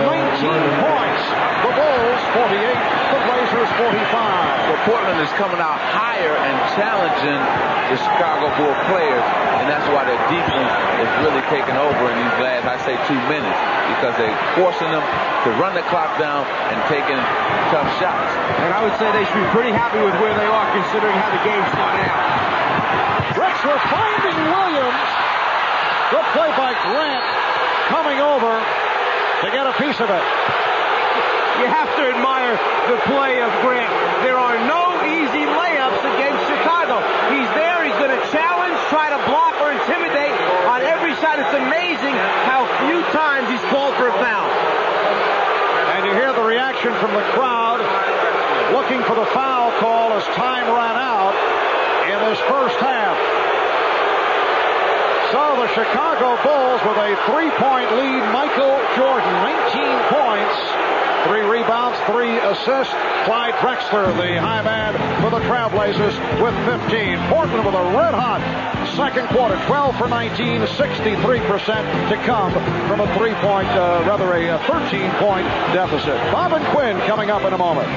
19 points. The Bulls, 48. The Blazers, 45. Well, Portland is coming out higher and challenging the Chicago Bull players, and that's why their defense is really taking over in these last, I say, 2 minutes, because they're forcing them to run the clock down and taking tough shots. And I would say they should be pretty happy with where they are, considering how the game started out. Drexler finding Williams. Good play by Grant, coming over to get a piece of it. You have to admire the play of Grant. There are no easy layups against Chicago. He's there. He's going to challenge, try to block or intimidate on every shot. It's amazing how few times he's called for a foul. And you hear the reaction from the crowd looking for the foul call as time ran out in this first half. So the Chicago Bulls with a 3-point lead. Michael Jordan, 19 points, 3 rebounds, 3 assists. Clyde Drexler, the high man for the Trailblazers, with 15. Portland with a red-hot second quarter, 12 for 19, 63% to come from a 13-point deficit. Bob and Quinn coming up in a moment.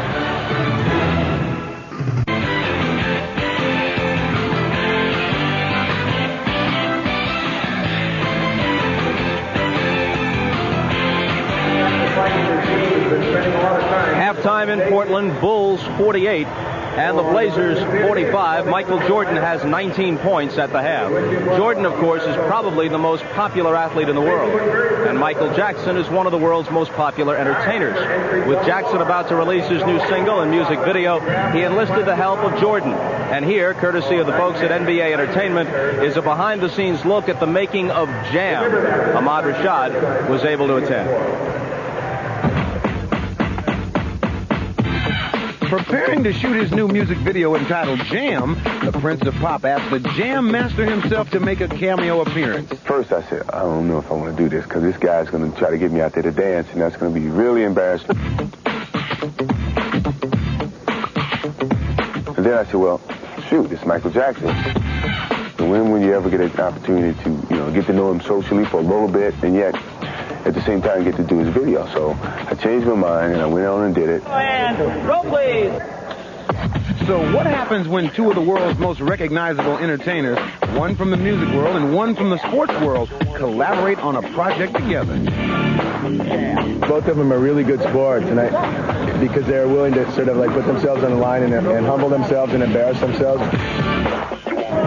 Halftime in Portland, Bulls 48 and the Blazers 45. Michael Jordan has 19 points at the half. Jordan, of course, is probably the most popular athlete in the world, and Michael Jackson is one of the world's most popular entertainers. With Jackson about to release his new single and music video, he enlisted the help of Jordan. And here, courtesy of the folks at NBA Entertainment, is a behind-the-scenes look at the making of Jam. Ahmad Rashad was able to attend. Preparing to shoot his new music video entitled Jam, the Prince of Pop asked the Jam Master himself to make a cameo appearance. First, I said, I don't know if I want to do this, because this guy's going to try to get me out there to dance, and that's going to be really embarrassing. And then I said, well, shoot, it's Michael Jackson. And when will you ever get an opportunity to, get to know him socially for a little bit, and yet at the same time get to do his video? So I changed my mind, and I went on and did it. And roll, please. So what happens when two of the world's most recognizable entertainers, one from the music world and one from the sports world, collaborate on a project together? Both of them are really good sports, and because they're willing to sort of like put themselves on the line and humble themselves and embarrass themselves.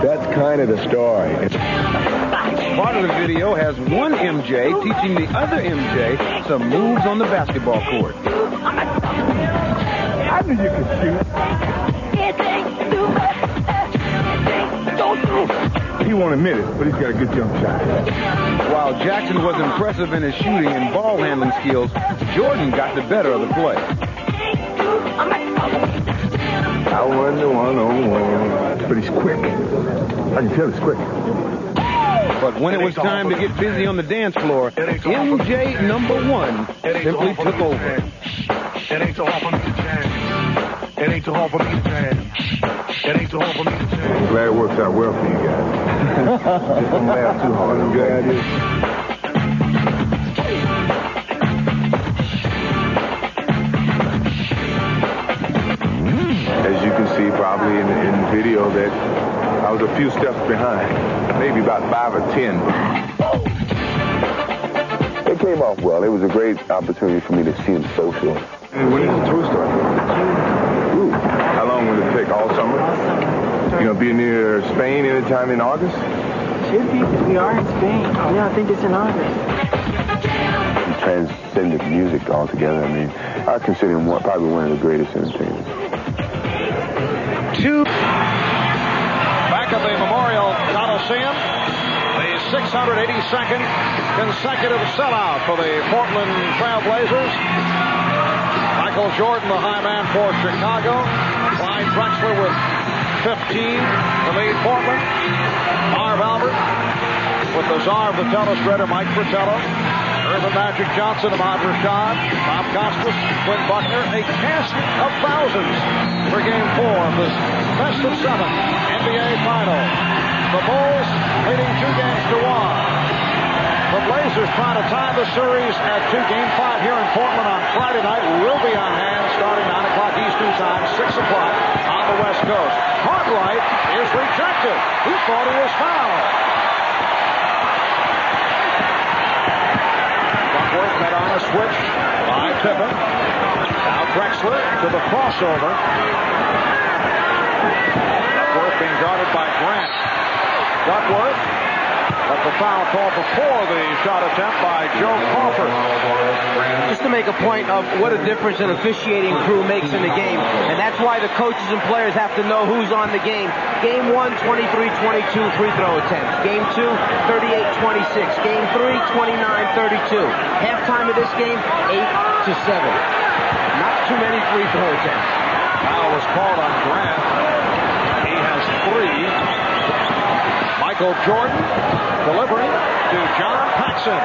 That's kind of the story. Part of the video has one MJ teaching the other MJ some moves on the basketball court. I knew you could shoot. He won't admit it, but he's got a good jump shot. While Jackson was impressive in his shooting and ball handling skills, Jordan got the better of the play. I won the one-on-one. But he's quick. I can tell he's quick. But when it was time to get busy on the dance floor, MJ #1 simply took over. It ain't so hard for me to jam. It ain't so hard for me to jam. It ain't so hard for me to jam. I'm glad it works out well for you guys. Just don't laugh too hard. I'm glad it is. As you can see probably in the video that I was a few steps behind. Maybe about 5 or 10. It came off well. It was a great opportunity for me to see him social. And when is the tour start? Ooh. How long will it take? All summer? All summer. You know, be near Spain anytime in August? Should be. We are in Spain. Yeah, I think it's in August. He transcended music altogether. I mean, I consider him probably one of the greatest entertainers. Back at the Memorial Coliseum, the 682nd consecutive sellout for the Portland Trail Blazers. Michael Jordan, the high man for Chicago. Clyde Drexler with 15 to lead Portland. Marv Albert with the czar of the tennis redder, Mike Fratello. Irvin Magic Johnson, Ahmad Rashad, Bob Costas, Quinn Buckner. A cast of thousands for Game 4 of this best of 7 NBA Finals. The Bulls leading 2-1. The Blazers trying to tie the series at 2. Game 5 here in Portland on Friday night will be on hand starting 9 o'clock Eastern Time, 6 o'clock on the West Coast. Cartwright is rejected. He thought he was fouled. Duckworth met on a switch by Pippen. Now Drexler to the crossover. Duckworth being guarded by Grant. Duckworth got the foul call before the shot attempt by Joe Crawford. Just to make a point of what a difference an officiating crew makes in the game. And that's why the coaches and players have to know who's on the game. Game 1, 23-22 free throw attempts. Game 2, 38-26. Game 3, 29-32. Halftime of this game, 8-7. Not too many free throw attempts. Foul was called on Grant. He has 3. Michael Jordan delivering to John Paxson.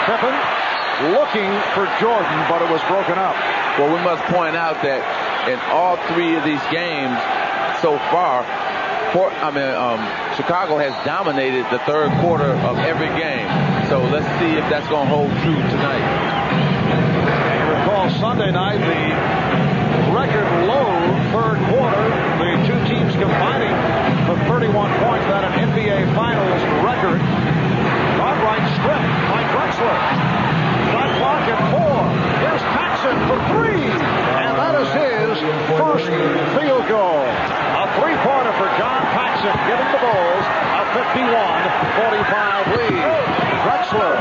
Pippen looking for Jordan, but it was broken up. Well, we must point out that in all 3 of these games so far, Chicago has dominated the third quarter of every game. So let's see if that's going to hold true tonight. You recall Sunday night, the record low third quarter, the 2 teams combining for 31 points, that an NBA Finals record. Cartwright stripped by Drexler. Shot clock at 4. Here's Paxson for 3. And that is his first field goal. A 3-pointer for John Paxson, giving the Bulls a 51-45 lead. Drexler,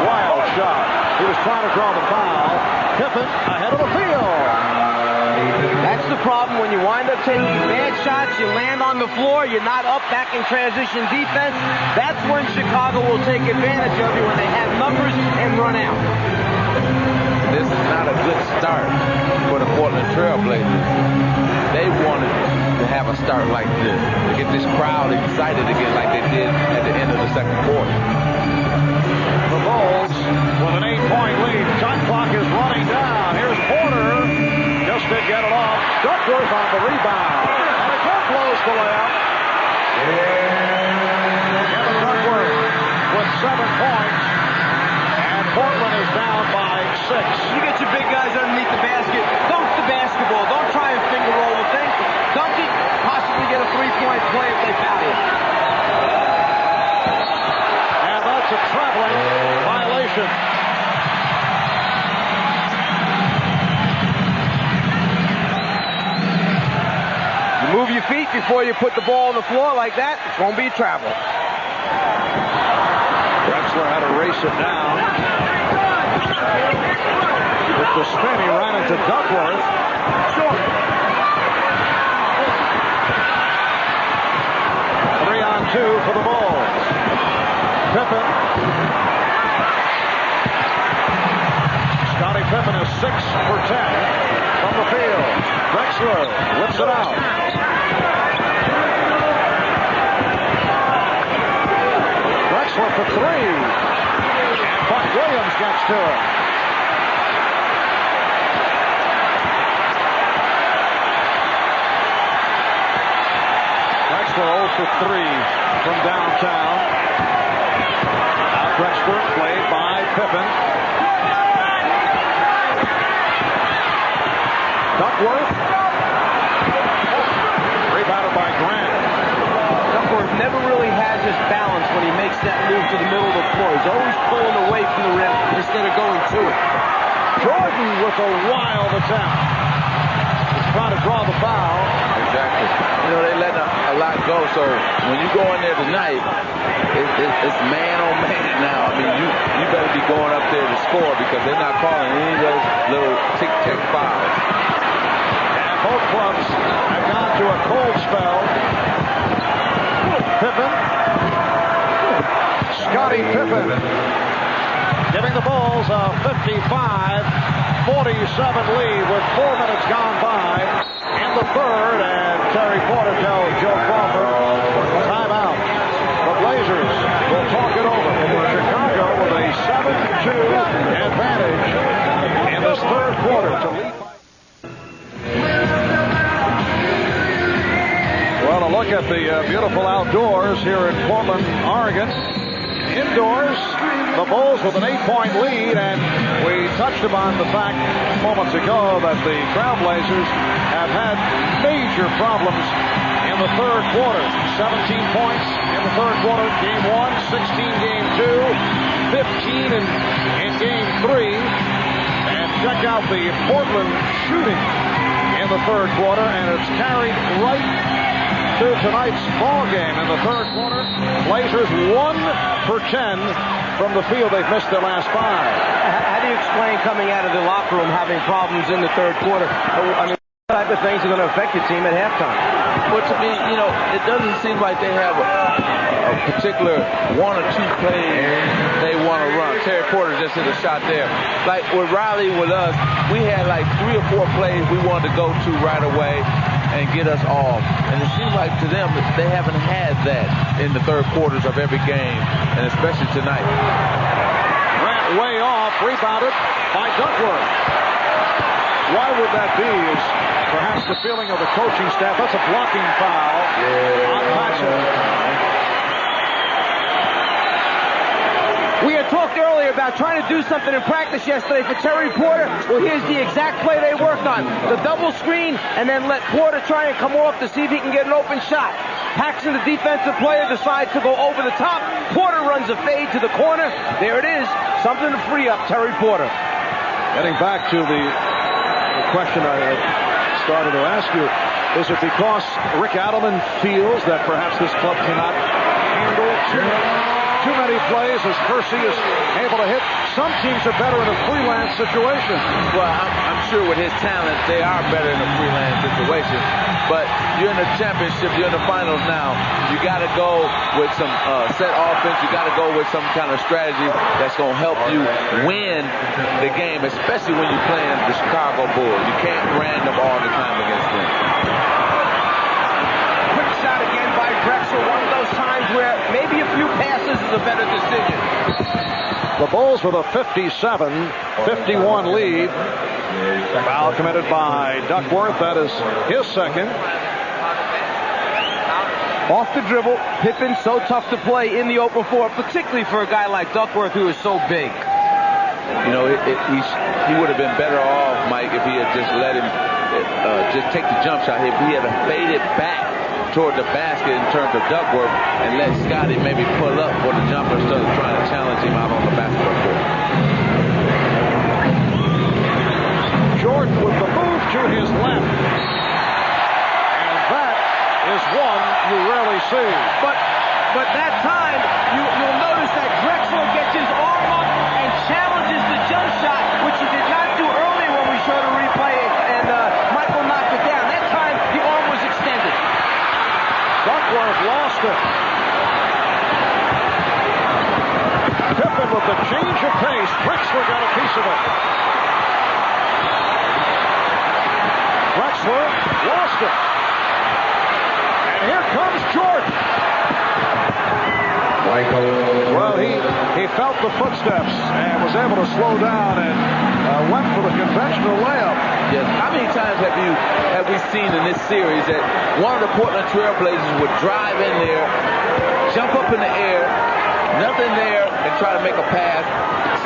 wild shot. He was trying to draw the foul. Pippen ahead of the field. That's the problem when you wind up taking bad shots, you land on the floor, you're not up back in transition defense. That's when Chicago will take advantage of you when they have numbers and run out. This is not a good start for the Portland Trail Blazers. They wanted to have a start like this, to get this crowd excited again like they did at the end of the second quarter. The Bulls with an 8-point lead. Shot clock is running down. Here's Porter. Just to get it off. Duckworth on the rebound. And again blows the layup. Kevin Duckworth with 7 points. And Portland is down by 6. You get your big guys underneath the basket. Don't possession. You move your feet before you put the ball on the floor like that, it's going to be travel. Drexler had to race it down. With the spin, he ran into Duckworth. 3-on-2 for the Bulls. Pippen. Scottie Pippen is 6 for 10 from the field. Drexler whips it out. Drexler for 3. And Buck Williams gets to it. Drexler 0 for 3 from downtown. Now Drexler played by Pippen. Duckworth. Rebounded by Grant. Duckworth never really has his balance when he makes that move to the middle of the floor. He's always pulling away from the rim instead of going to it. Jordan with a wild attempt. He's trying to draw the foul. Exactly. You know, they let a lot go, so when you go in there tonight, it's man on man now. I mean, you better be going up there to score because they're not calling any of those little tic-tac fouls. And both clubs have gone to a cold spell. Pippen. Scottie Pippen giving the Bulls a 55-47 lead with 4 minutes gone by in the third, and Terry Porter tells Joe Crawford timeout. The Blazers will talk it over. Chicago with a 7-2 advantage in this third quarter to lead. Well, a look at the beautiful outdoors here in Portland, Oregon. Indoors, the Bulls with an 8-point lead, and we touched upon the fact moments ago that the Trailblazers have had major problems in the third quarter. 17 points in the third quarter, game 1, 16 game 2, 15 in game 3. And check out the Portland shooting in the third quarter, and it's carried right to tonight's ball game in the third quarter. Blazers 1 for 10 from the field. They've missed their last 5. How do you explain coming out of the locker room having problems in the third quarter? I mean, what type of things are going to affect your team at halftime? Well, to me, you know, it doesn't seem like they have a particular 1 or 2 plays they want to run. Terry Porter just hit a shot there. Like with Riley, with us, we had like 3 or 4 plays we wanted to go to right away and get us off. And it seems like to them that they haven't had that in the third quarters of every game, and especially tonight. Grant way off, rebounded by Duckworth. Why would that be? Is perhaps the feeling of the coaching staff. That's a blocking foul on Paxson. We had talked earlier about trying to do something in practice yesterday for Terry Porter. Well, here's the exact play they worked on. The double screen, and then let Porter try and come off to see if he can get an open shot. Paxson, the defensive player, decides to go over the top. Porter runs a fade to the corner. There it is. Something to free up Terry Porter. Getting back to the question I started to ask you, is it because Rick Adelman feels that perhaps this club cannot handle too many plays as Kersey is able to hit? Some teams are better in a freelance situation. Well, I'm sure with his talent, they are better in a freelance situation. But you're in the championship, you're in the finals now. You got to go with some set offense. You got to go with some kind of strategy that's going to help you win the game, especially when you're playing the Chicago Bulls. You can't brand them all the time against them. Quick shot again by Drexler. One of those times where maybe a few passes is a better decision. The Bulls with a 57-51 lead. Foul committed by Duckworth. That is his second. Off the dribble, Pippen so tough to play in the open floor, particularly for a guy like Duckworth who is so big. You know, he would have been better off, Mike, if he had just let him just take the jump shot. If he had faded back toward the basket in terms of Duckworth and let Scotty maybe pull up for the jumper instead of trying to challenge him out on the basketball court. Jordan with the move to his left. And that is one you rarely see. But that time, you'll notice that Drexler gets his arm up and challenges the jump shot, which he did not do earlier when we showed a replay, and Michael knocked it down. That time, the arm was extended. Duckworth lost it. Pippen with the change of pace. Drexler got a piece of it. Drexler lost it. And here comes Jordan. Well, he felt the footsteps and was able to slow down and went for the conventional layup. Yes. How many times have we seen in this series that one of the Portland Trail Blazers would drive in there, jump up in the air, nothing there, and try to make a pass,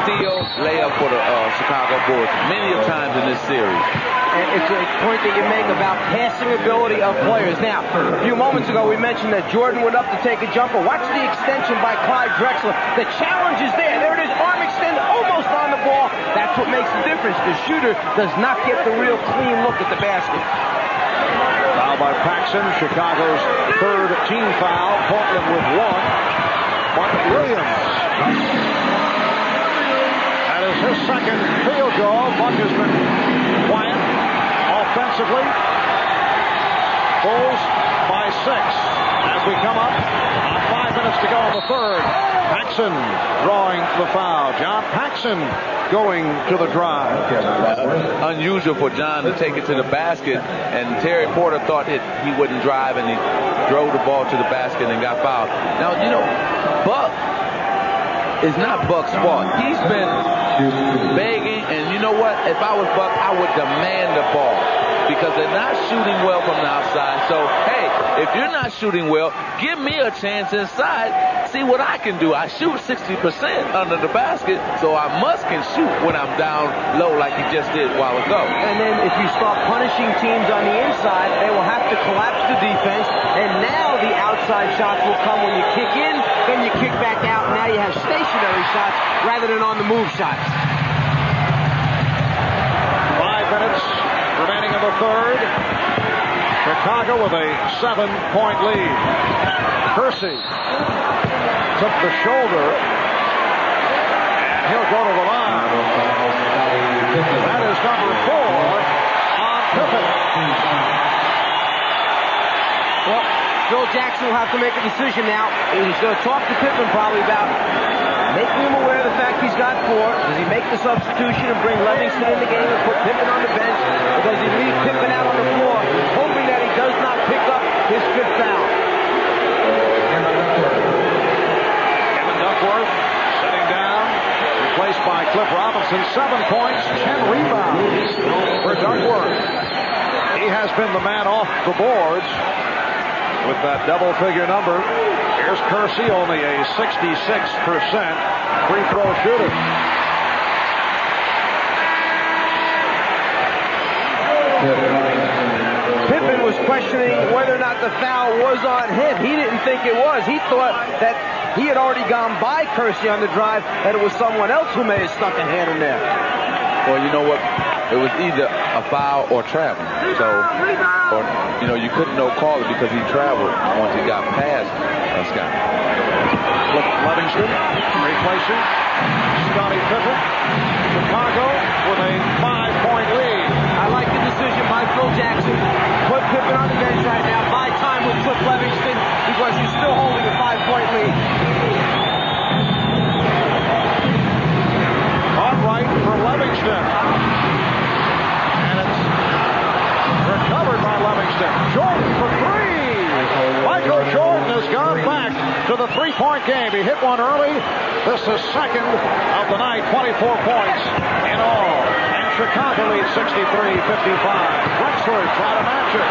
steal, layup for the Chicago Bulls many a times in this series. And it's a point that you make about passing ability of players. Now, a few moments ago we mentioned that Jordan went up to take a jumper. Watch the extension by Clyde Drexler. The challenge is there. There it is, arm extended, almost on the ball. That's what makes the difference. The shooter does not get the real clean look at the basket. Foul by Paxson, Chicago's third team foul. Portland with one. Mark Williams. That is his second field goal. Buck has been quiet offensively. Bulls by 6 as we come up on 5 minutes to go in the third. Paxson drawing the foul. John Paxson going to the drive. Unusual for John to take it to the basket, and Terry Porter thought that he wouldn't drive, and he drove the ball to the basket and got fouled. Now, you know, Buck is not Buck's fault. He's been begging, and you know what? If I was Buck, I would demand the ball because they're not shooting well from the outside. So, hey, if you're not shooting well, give me a chance inside. See what I can do. I shoot 60% under the basket, so I can shoot when I'm down low like he just did a while ago. And then if you start punishing teams on the inside, they will have to collapse the defense, and now the outside shots will come when you kick in, then you kick back out. Now you have stationary shots rather than on the move shots. 5 minutes remaining in the third. Chicago with a 7-point lead. Kersey took the shoulder, and he'll go to the line. That is number 4 on Pippen. Well, Phil Jackson will have to make a decision now. He's going to talk to Pippen probably about making him aware of the fact he's got 4. Does he make the substitution and bring Livingston in the game and put Pippen on the bench? Or does he leave Pippen out on the floor, hoping that he does not pick up his 5th foul? Kevin Duckworth sitting down, replaced by Cliff Robinson. 7 points, 10 rebounds for Duckworth. He has been the man off the boards with that double-figure number. Here's Kersey, only a 66% free throw shooter. Pippen was questioning whether or not the foul was on him. He didn't think it was. He thought that he had already gone by Kersey on the drive, that it was someone else who may have stuck a hand in there. Well, you know what? It was either a foul or travel. So, or, you know, you couldn't call it because he traveled once he got past Scott. Livingston replacing Scottie Pippen. Chicago with a 5-point lead. I like the decision by Phil Jackson. Put Pippen on the bench right now. Buy time with Cliff Livingston because he's still holding a 5-point lead. On right for Livingston. And it's recovered by Livingston. Jordan for 3. Michael Jordan has gone back to the 3-point game. He hit one early. This is second of the night. 24 points in all. And Chicago leads 63-55. Drexler try to match it.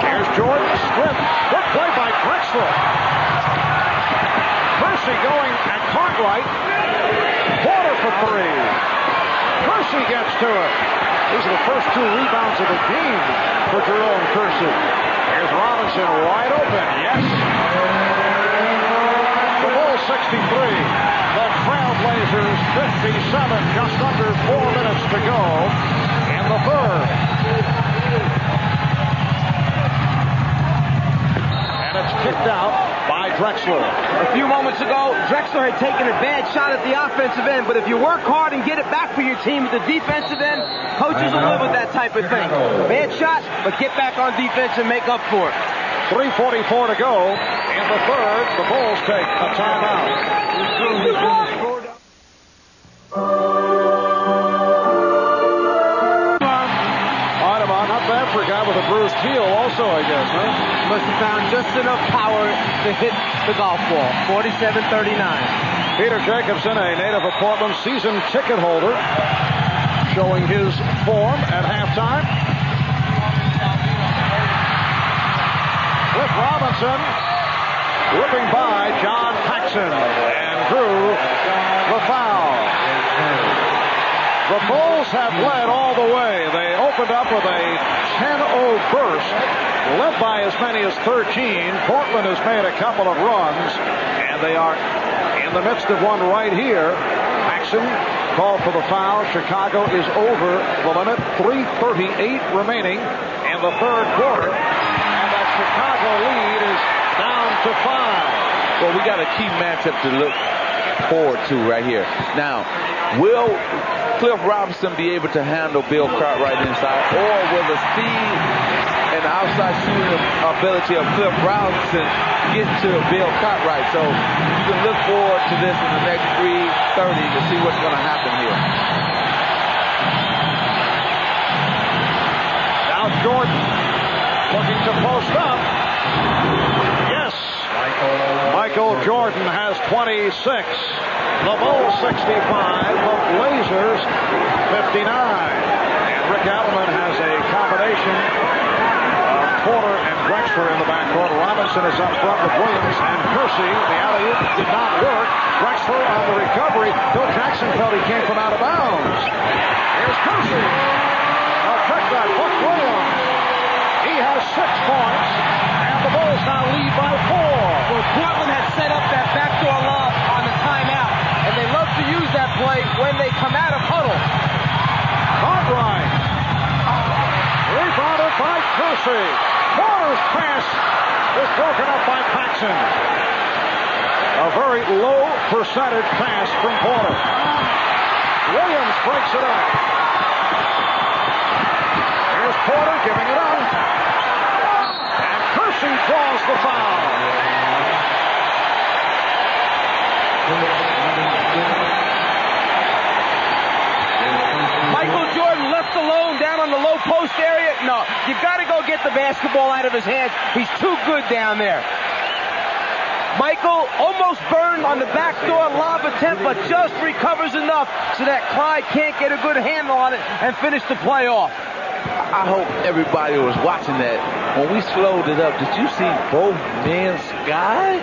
Here's Jordan. Strip. Good play by Drexler. Kersey going at Cartwright. Porter for 3. Kersey gets to it. These are the first 2 rebounds of the game for Jerome Kersey. Here's Robinson wide open. Yes. The Bulls 63. The Trailblazers 57. Just under 4 minutes to go in the third. And it's kicked out by Drexler. A few moments ago, Drexler had taken a bad shot at the offensive end, but if you work hard and get it back for your team at the defensive end, coaches will live with that type of thing. Bad shot, but get back on defense and make up for it. 3:44 to go in the third. The Bulls take a timeout. Not bad for a guy with a bruised heel also, I guess, huh? Must have found just enough power to hit the golf ball. 47-39. Peter Jacobson, a native of Portland, season ticket holder, showing his form at halftime. Cliff Robinson whipping by John Paxson and drew the foul. The Bulls have led all the way. They opened up with a 10-0 burst, led by as many as 13. Portland has made a couple of runs, and they are in the midst of one right here. Paxson called for the foul. Chicago is over the limit. 3:38 remaining in the third quarter, and that Chicago lead is down to 5. Well, we got a key matchup to look forward to right here. Now, will Cliff Robinson be able to handle Bill Cartwright inside, or will the speed and the outside shooting ability of Cliff Robinson get to Bill Cartwright? So you can look forward to this in the next 3:30 to see what's going to happen here. Now Jordan looking to post up. Yes. Michael Jordan has 26. The Bulls 65, the Blazers 59. And Rick Adelman has a combination of Porter and Drexler in the backcourt. Robinson is up front with Williams and Kersey. The alley-oop did not work. Drexler on the recovery. Phil Jackson felt he came from out of bounds. Here's Kersey. Now check that. Buck Williams. He has 6 points. And the Bulls now lead by 4. Well, Portland had set up that backdoor lob on the timeout. And they love to use that play when they come out of huddle. Cartwright. Rebounded by Kersey. Porter's pass is broken up by Paxson. A very low percentage pass from Porter. Williams breaks it up. Here's Porter giving it up. And Kersey draws the foul. Michael Jordan left alone down on the low post area. No, you've got to go get the basketball out of his hands. He's too good down there. Michael almost burned on the backdoor lob attempt, but just recovers enough so that Clyde can't get a good handle on it and finish the play off. I hope everybody was watching that. When we slowed it up, did you see both men sky?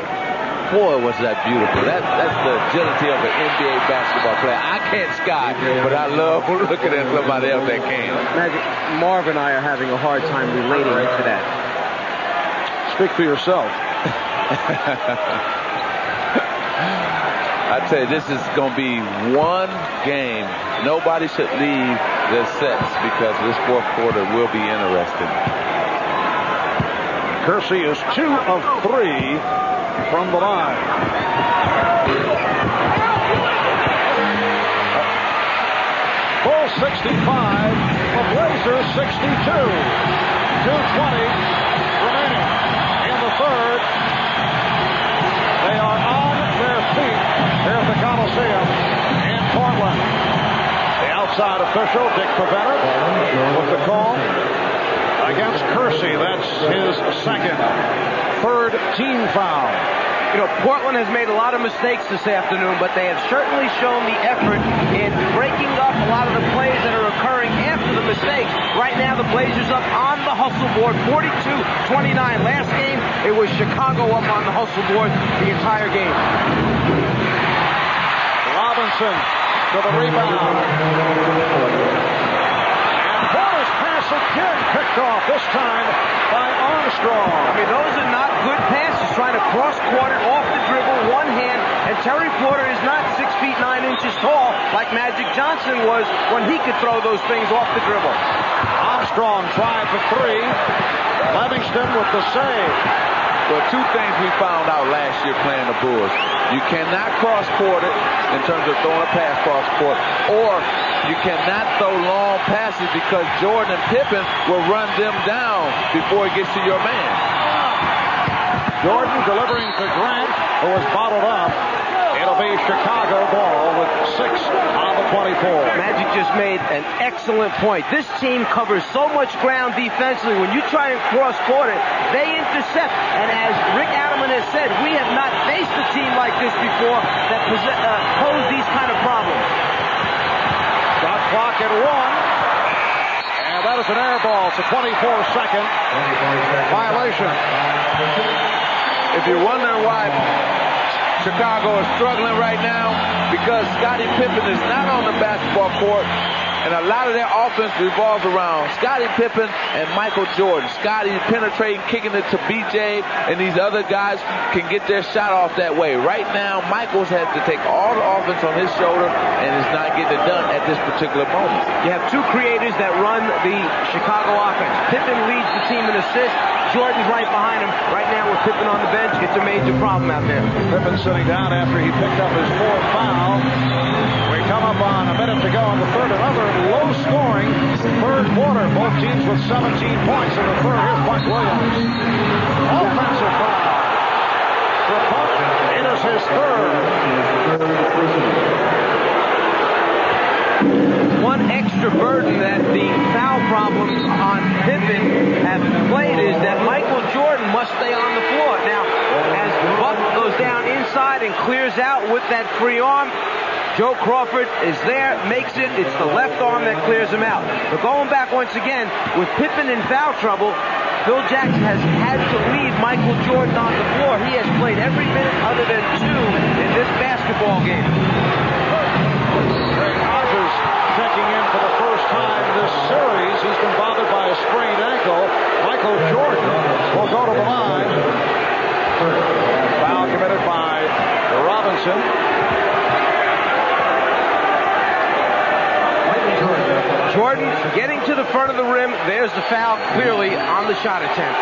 Boy, was that beautiful. That's the agility of an NBA basketball player. I can't sky, but I love looking at somebody else that can. Magic, Marv and I are having a hard time relating to that. Speak for yourself. I tell you, this is going to be one game. Nobody should leave their sets because this fourth quarter will be interesting. Kersey is 2 of 3 from the line. Bulls 65, the Blazers 62. 2:20 remaining in the third. They are on their feet here at the Coliseum in Portland. The outside official, Dick Pavetta, with the call against Kersey. That's his second. Third team foul. You know, Portland has made a lot of mistakes this afternoon, but they have certainly shown the effort in breaking up a lot of the plays that are occurring after the mistakes. Right now, the Blazers up on the hustle board, 42-29. Last game, it was Chicago up on the hustle board the entire game. Robinson to the rebound. And This pass again picked off, this time by Armstrong. I mean, those are not good passes, trying to cross-court it off the dribble, one hand, and Terry Porter is not 6 feet 9 inches tall like Magic Johnson was when he could throw those things off the dribble. Armstrong tried for three. Livingston with the save. Well, two things we found out last year playing the Bulls. You cannot cross-court it in terms of throwing a pass cross-court, or you cannot throw long passes because Jordan and Pippen will run them down before it gets to your man. Jordan delivering to Grant, who was bottled up. It'll be Chicago ball with 6 on the 24. Magic just made an excellent point. This team covers so much ground defensively. When you try and cross-court it, they intercept. And as Rick Adelman has said, we have not faced a team like this before that pose these kind of problems. Shot clock at 1. And that is an air ball. It's a 24-second violation. If you're wondering why Chicago is struggling right now, because Scottie Pippen is not on the basketball court, and a lot of their offense revolves around Scottie Pippen and Michael Jordan. Scottie penetrating, kicking it to BJ, and these other guys can get their shot off that way. Right now, Michael's had to take all the offense on his shoulder and is not getting it done at this particular moment. You have two creators that run the Chicago offense. Pippen leads the team in assists. Jordan's right behind him. Right now with Pippen on the bench, it's a major problem out there. Pippen sitting down after he picked up his 4th foul. We come up on a minute to go in the third. Another low-scoring third quarter. Both teams with 17 points in the third. Here's Buck Williams. Offensive foul. For Buck, it is his third. One extra burden that the foul problems on Pippen have played is that Michael Jordan must stay on the floor. Now, as Buck goes down inside and clears out with that free arm, Joe Crawford is there, makes it. It's the left arm that clears him out. But going back once again, with Pippen in foul trouble, Phil Jackson has had to leave Michael Jordan on the floor. He has played every minute other than 2 in this basketball game. Greg Hodges checking in for the first time this series. He's been bothered by a sprained ankle. Michael Jordan will go to the line. Foul committed by Robinson. Jordan getting to the front of the rim. There's the foul clearly on the shot attempt.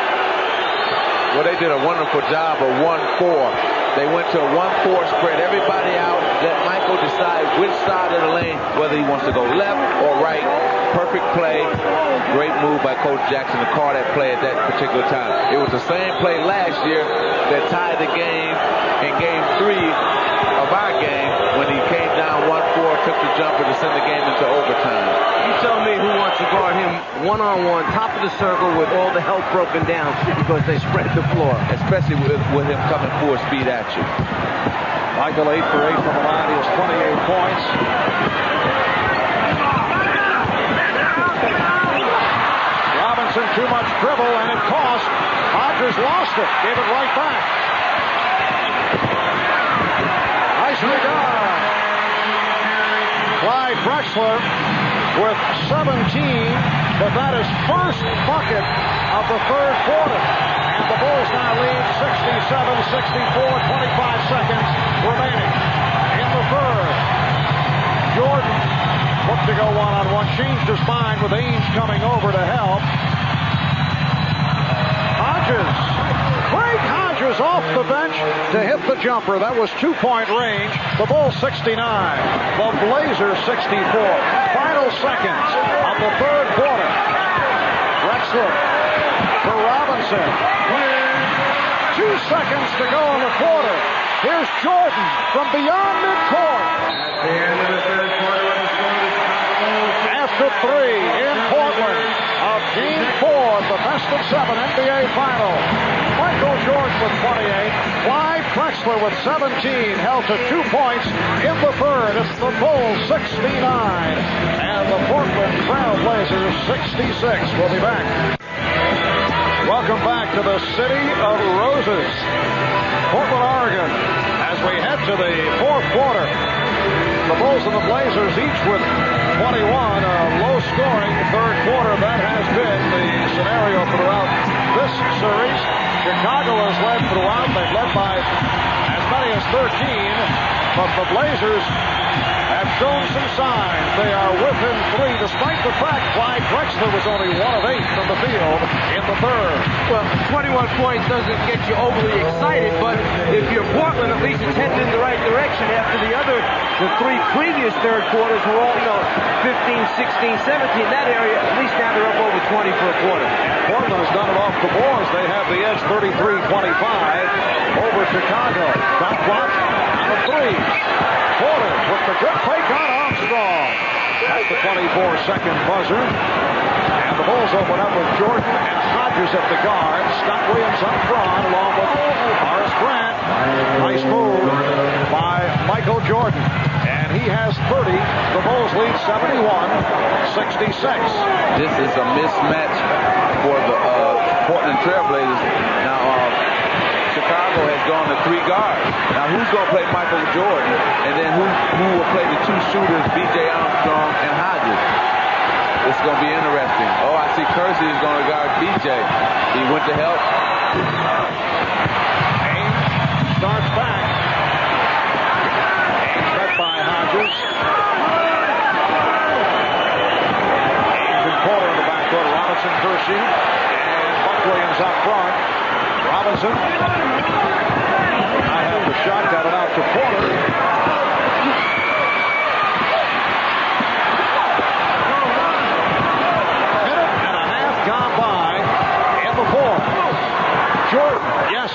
Well, they did a wonderful job of 1-4. They went to a 1-4, spread everybody out, let Michael decide which side of the lane, whether he wants to go left or right. Perfect play. Great move by Coach Jackson to call that play at that particular time. It was the same play last year that tied the game in Game 3 of our game when he came down 1-4, took the jumper to send the game into overtime. You tell me who wants to guard him one-on-one, top of the circle with all the help broken down because they spread the floor. Especially with him coming full speed at you. Michael 8 for 8 from the line. He has 28 points. Robinson, too much dribble, and it cost. Hodges lost it. Gave it right back. Nicely done. Clyde Drexler with 17, but that is first bucket of the third quarter. And the Bulls now lead 67-64, 25 seconds remaining in the third. Jordan looked to go one-on-one, changed his mind with Ainge coming over to help. Craig Hodges off the bench to hit the jumper. That was 2-point range. The Bulls 69. The Blazers 64. Final seconds of the third quarter. Drexler to Robinson. 2 seconds to go in the quarter. Here's Jordan from beyond midcourt. At the end of the third quarter, the score is After 3 in Portland of Game 4, the best of 7 NBA Final. Michael Jordan with 28. Clyde Drexler with 17 held to 2 points in the third. It's the Bulls 69 and the Portland Trail Blazers 66. We'll be back. Welcome back to the City of Roses, Portland, Oregon, as we head to the fourth quarter. The Bulls and the Blazers each with 21, a low-scoring third quarter. That throughout this series. Chicago has led throughout. They've led by as many as 13, but the Blazers have shown some signs. They are within 3, despite the fact Clyde Drexler was only 1 of 8 from the field in the third. Well, 21 points doesn't get you overly excited, but if you're Portland, at least it's headed in the right direction after the 3 previous third quarters were all, 15, 16, 17, that area. At least now they're up over 20 for a quarter. Portland has done it off the boards. They have the edge 33-25 over Chicago. Shot clock on the 3. Porter with the good fake on Armstrong. That's the 24-second buzzer. And the Bulls open up with Jordan and Hodges at the guard. Scott Williams up front along with Horace Grant. Nice move by Michael Jordan. And he has 30. The Bulls lead 71-66. This is a mismatch for the Portland Trailblazers. Now, Chicago has gone to 3 guards. Now, who's going to play Michael Jordan? And then who will play the 2 shooters, B.J. Armstrong and Hodges? It's going to be interesting. Oh, I see Kersey is going to guard B.J. He went to help. Ames starts back. Ames met by Hodges. Ames and Porter in the backcourt. Robinson, Kersey, and Buck Williams up front. Robinson. I have the shot. Got it out to Porter. Minute and a half gone by in the fourth. Jordan, yes.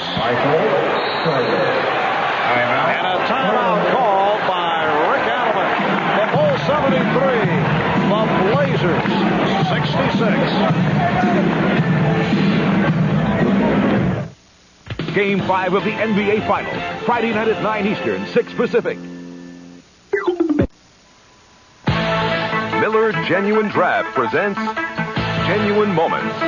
And a timeout called by Rick Adelman. The Bulls 73. The Blazers 66. Game 5 of the NBA Finals. Friday night at 9 Eastern, 6 Pacific. Miller Genuine Draft presents Genuine Moments.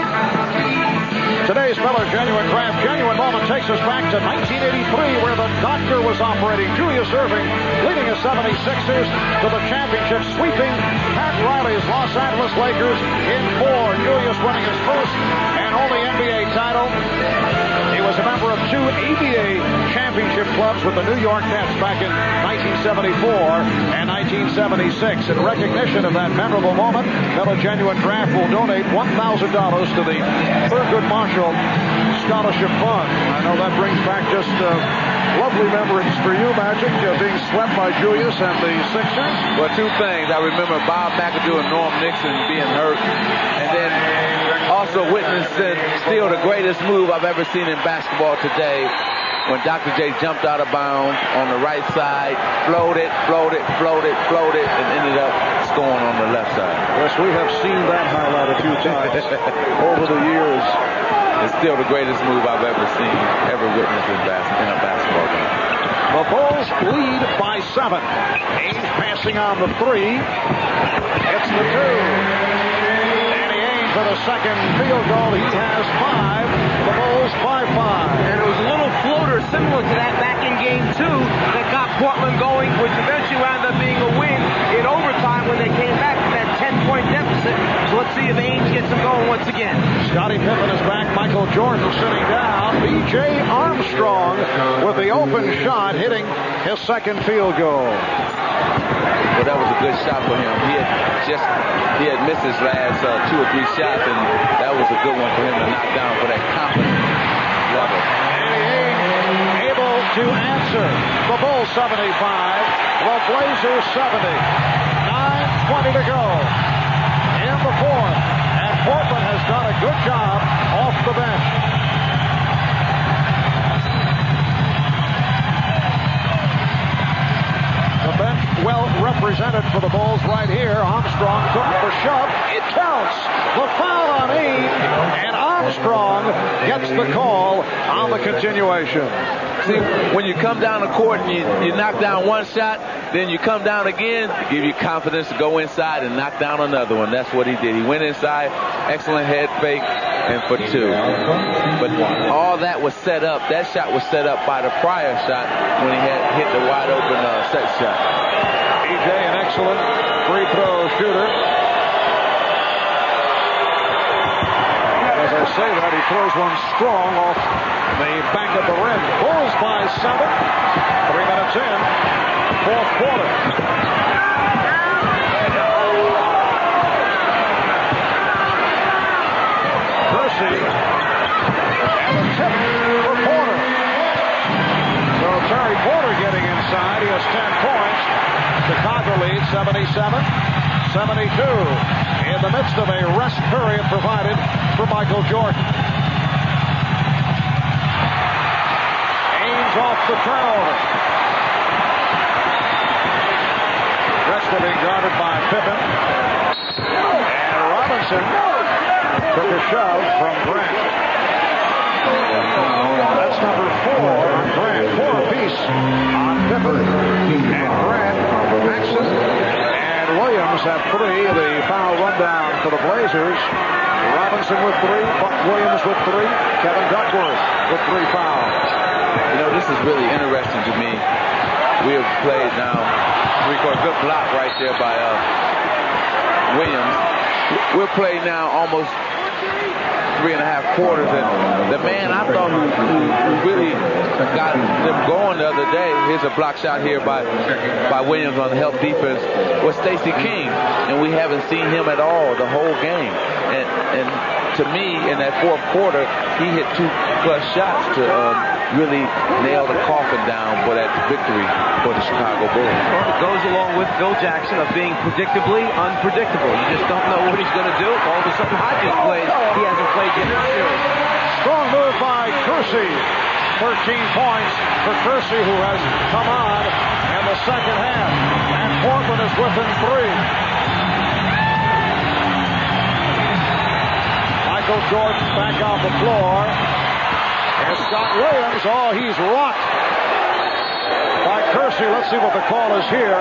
Today's Miller Genuine Draft Genuine Moment takes us back to 1983, where the doctor was operating. Julius Erving leading his 76ers to the championship, sweeping Pat Riley's Los Angeles Lakers in 4. Julius winning his first and only NBA title. He was a member of 2 ABA championship clubs with the New York Nets back in 1974 and 1976. In recognition of that memorable moment, Miller Genuine Draft will donate $1,000 to the Thurgood Marshall Scholarship Fund. I know that brings back just lovely memories for you, Magic, being swept by Julius and the Sixers. Well, 2 things. I remember Bob McAdoo and Norm Nixon being hurt, and then also witnessing still the greatest move I've ever seen in basketball today, when Dr. J jumped out of bounds on the right side, floated, and ended up scoring on the left side. Yes, we have seen that highlight a few times over the years. It's still the greatest move I've ever seen, ever witnessed in a basketball game. The Bulls lead by 7. Ames passing on the 3. It's the 2. For the second field goal, he has 5. The Bulls 5-5. And it was a little floater similar to that back in game 2 that got Portland going, which eventually wound up being a win in overtime when they came back from that 10-point deficit. So let's see if Ames gets them going once again. Scottie Pippen is back. Michael Jordan sitting down. B.J. Armstrong with the open shot hitting his second field goal. Well, that was a good shot for him. He had missed his last 2 or 3 shots, and that was a good one for him to knock down for that confidence level. And able to answer. The Bulls 75, the Blazers 70. 9:20 to go in the fourth, and Portland has done a good job off the bench. The bench well represented for the Bulls right here. Armstrong took the shove. It counts. The foul on Ames, and Armstrong gets the call on the continuation. See, when you come down the court and you knock down one shot, then you come down again, give you confidence to go inside and knock down another one. That's what he did. He went inside, excellent head fake, and for 2. But all that was set up. That shot was set up by the prior shot when he had hit the wide open set shot. BJ, an excellent free throw shooter. As I say that. He throws one strong off the back of the rim. Bulls by 7. 3 minutes in. Fourth quarter. Kersey. And a tip for Porter. So Terry Porter getting inside. He has 10 points. Chicago leads 77-72. In the midst of a rest period provided for Michael Jordan. Ames off the turnover. Drexler being guarded by Pippen. And Robinson took a shove from Grant. That's number 4 on Grant. 4 apiece on Pippen. And Grant, Maxson, and Williams have 3. The foul rundown for the Blazers. Robinson with 3. Buck Williams with 3. Kevin Duckworth with 3 fouls. You know, this is really interesting to me. We have played now 3/4. Good block right there by Williams. We're playing now almost 3.5 quarters, and the man I thought who really got them going the other day, here's a block shot here by Williams on the help defense, was Stacey King, and we haven't seen him at all the whole game. And to me, in that fourth quarter, he hit 2+ shots to really nail the coffin down for that victory for the Chicago Bulls. Well, it goes along with Phil Jackson of being predictably unpredictable. You just don't know what he's going to do. All of a sudden, Hodges plays. He hasn't played yet in the series. Strong move by Kersey. 13 points for Kersey, who has come on in the second half. And Portland is within 3. Michael Jordan back on the floor. And Scott Williams, he's rocked by Kersey. Let's see what the call is here.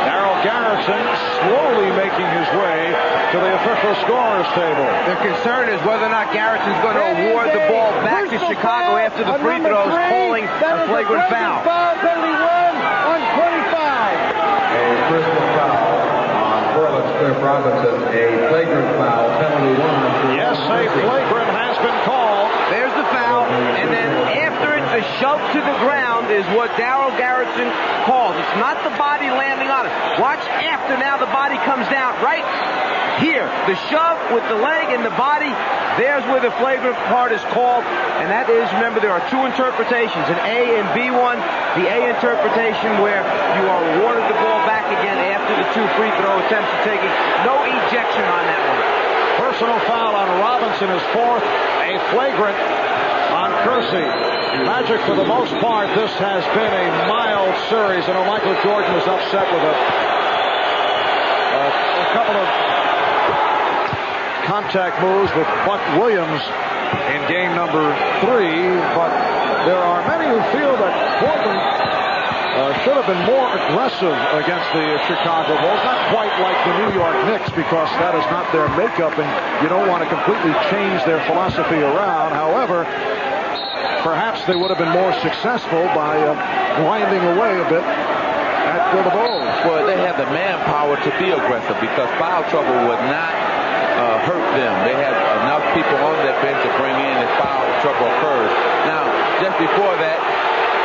Darryl Garrison slowly making his way to the official scorer's table. The concern is whether or not Garrison's going to award the ball back to Chicago after the free throws, calling a flagrant foul. Penalty 1 on 25. A personal foul on Portland's Cliff Robinson. A flagrant foul, penalty 1. Yes, a flagrant has been called. There's the foul, and then after it, the shove to the ground is what Darryl Garrison calls. It's not the body landing on it. Watch after now the body comes down right here. The shove with the leg and the body, there's where the flagrant part is called. And that is, remember, there are 2 interpretations, an A and B one. The A interpretation where you are awarded the ball back again after the 2 free throw attempts are taken. No ejection on that one. Personal foul on Robinson is 4th. A flagrant on Kersey. Magic, for the most part, this has been a mild series. I know Michael Jordan was upset with a couple of contact moves with Buck Williams in game number 3, but there are many who feel that Portland should have been more aggressive against the Chicago Bulls. Not quite like the New York Knicks, because that is not their makeup, and you don't want to completely change their philosophy around. However, perhaps they would have been more successful by grinding away a bit at the Bulls. Well, they have the manpower to be aggressive, because foul trouble would not hurt them. They have enough people on that bench to bring in if foul trouble occurs. Now, just before that,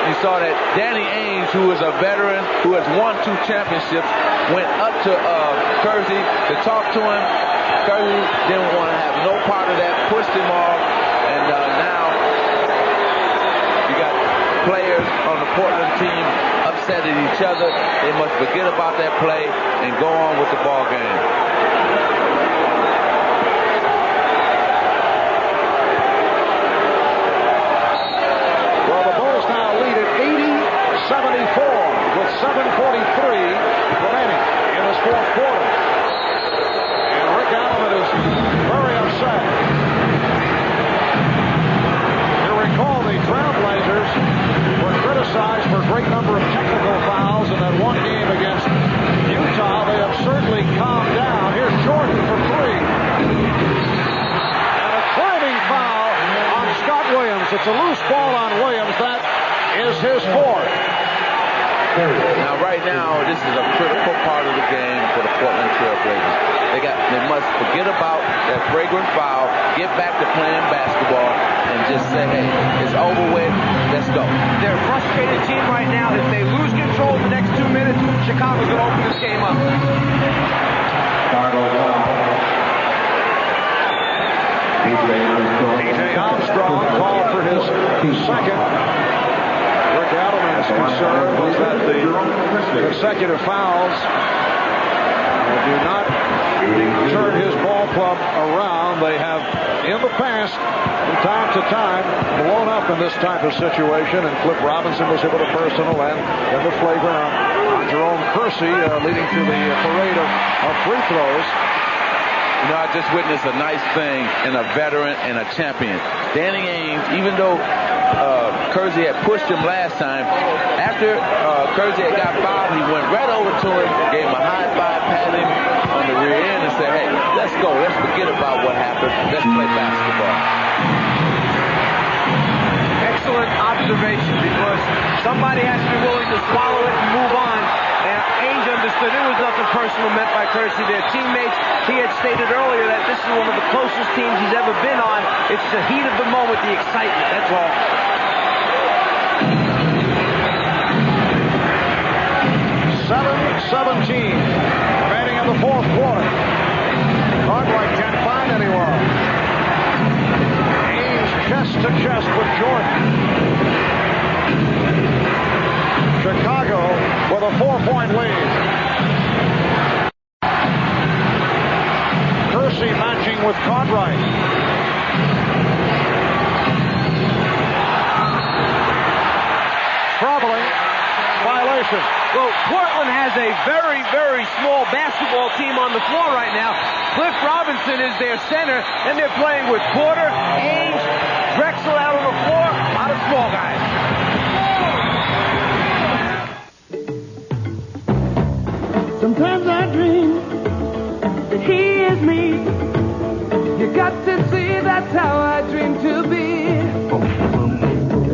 you saw that Danny Ainge, who is a veteran, who has won 2 championships, went up to Kersey to talk to him. Kersey didn't want to have no part of that, pushed him off, and now you got players on the Portland team upset at each other. They must forget about that play and go on with the ball game. With 7:43 remaining in this fourth quarter. And Rick Allen is very upset. You recall the Trailblazers were criticized for a great number of technical fouls in that one game against Utah. They have certainly calmed down. Here's Jordan for 3. And a climbing foul on Scott Williams. It's a loose ball on Williams. That is his 4th. Now, right now, this is a critical part of the game for the Portland Trail Blazers. They got They must forget about that fragrant foul, get back to playing basketball, and just say, hey, it's over with, let's go. They're a frustrated team right now. If they lose control in the next 2 minutes, Chicago's going to open this game up. DJ Armstrong called for his second. Rick Adelman's concern was that the consecutive fouls do not turn his ball club around. They have, in the past, from time to time, blown up in this type of situation, and Cliff Robinson was able to personal and then the flagrant on Jerome Kersey, leading through the parade of free throws. You know, I just witnessed a nice thing in a veteran and a champion. Danny Ainge, even though Kersey had pushed him last time, after Kersey had got fouled, he went right over to him, gave him a high five, patted him on the rear end, and said, hey, let's go. Let's forget about what happened. Let's play basketball. Excellent observation, because somebody has to be willing to swallow it and move on. And Ainge understood it was nothing personal meant by Kersey. Their teammates, he had stated earlier that this is one of the closest teams he's ever been on. It's the heat of the moment, the excitement, that's all. .17 remaining in the fourth quarter. Cartwright can't find anyone. Ainge chest to chest with Jordan. Chicago with a 4-point lead. Kersey matching with Cartwright. Traveling violation. Well, Portland has a very, very small basketball team on the floor right now. Cliff Robinson is their center, and they're playing with Porter, Ainge, Drexler out on the floor. A lot of small guys. Sometimes I dream that he is me. You got to see that's how I dream to be.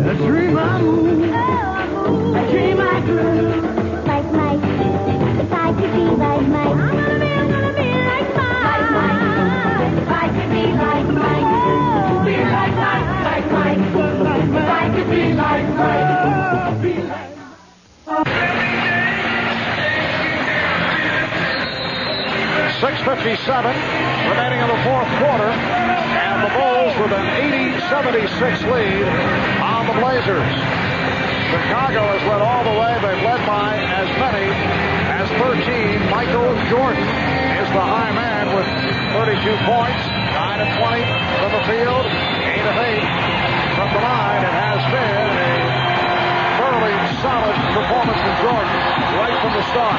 I dream I move. I dream I groove. Like Mike. If I could be like Mike. I'm gonna be like Mike. If I could be like Mike. Be like Mike. If I could be like Mike. Be like 6:57 remaining in the fourth quarter, and the Bulls with an 80-76 lead on the Blazers. Chicago has led all the way. They've led by as many as 13. Michael Jordan is the high man with 32 points, 9 of 20 from the field, 8 of 8 from the line. It has been a thoroughly solid performance from Jordan right from the start.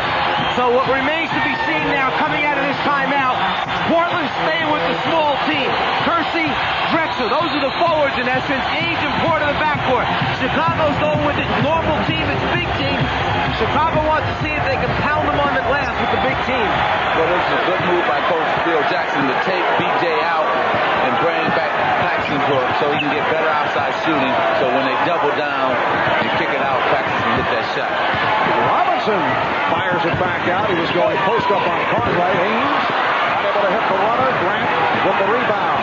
So what remains to be seen now coming out of this timeout, Portland staying with the small team. Kersey, Drexler, those are the forwards in essence. Ainge and Porter the backcourt. Chicago's going with its normal team, its big team. Chicago wants to see if they can pound them on the glass with the big team. Well, this is a good move by Coach Phil Jackson to take BJ out and bring back Paxton so he can get better outside shooting. So when they double down and kick it out, Paxton can hit that shot. Robinson fires it back out. He was going post up on Cartwright. Ainge unable to hit the runner. Grant with the rebound.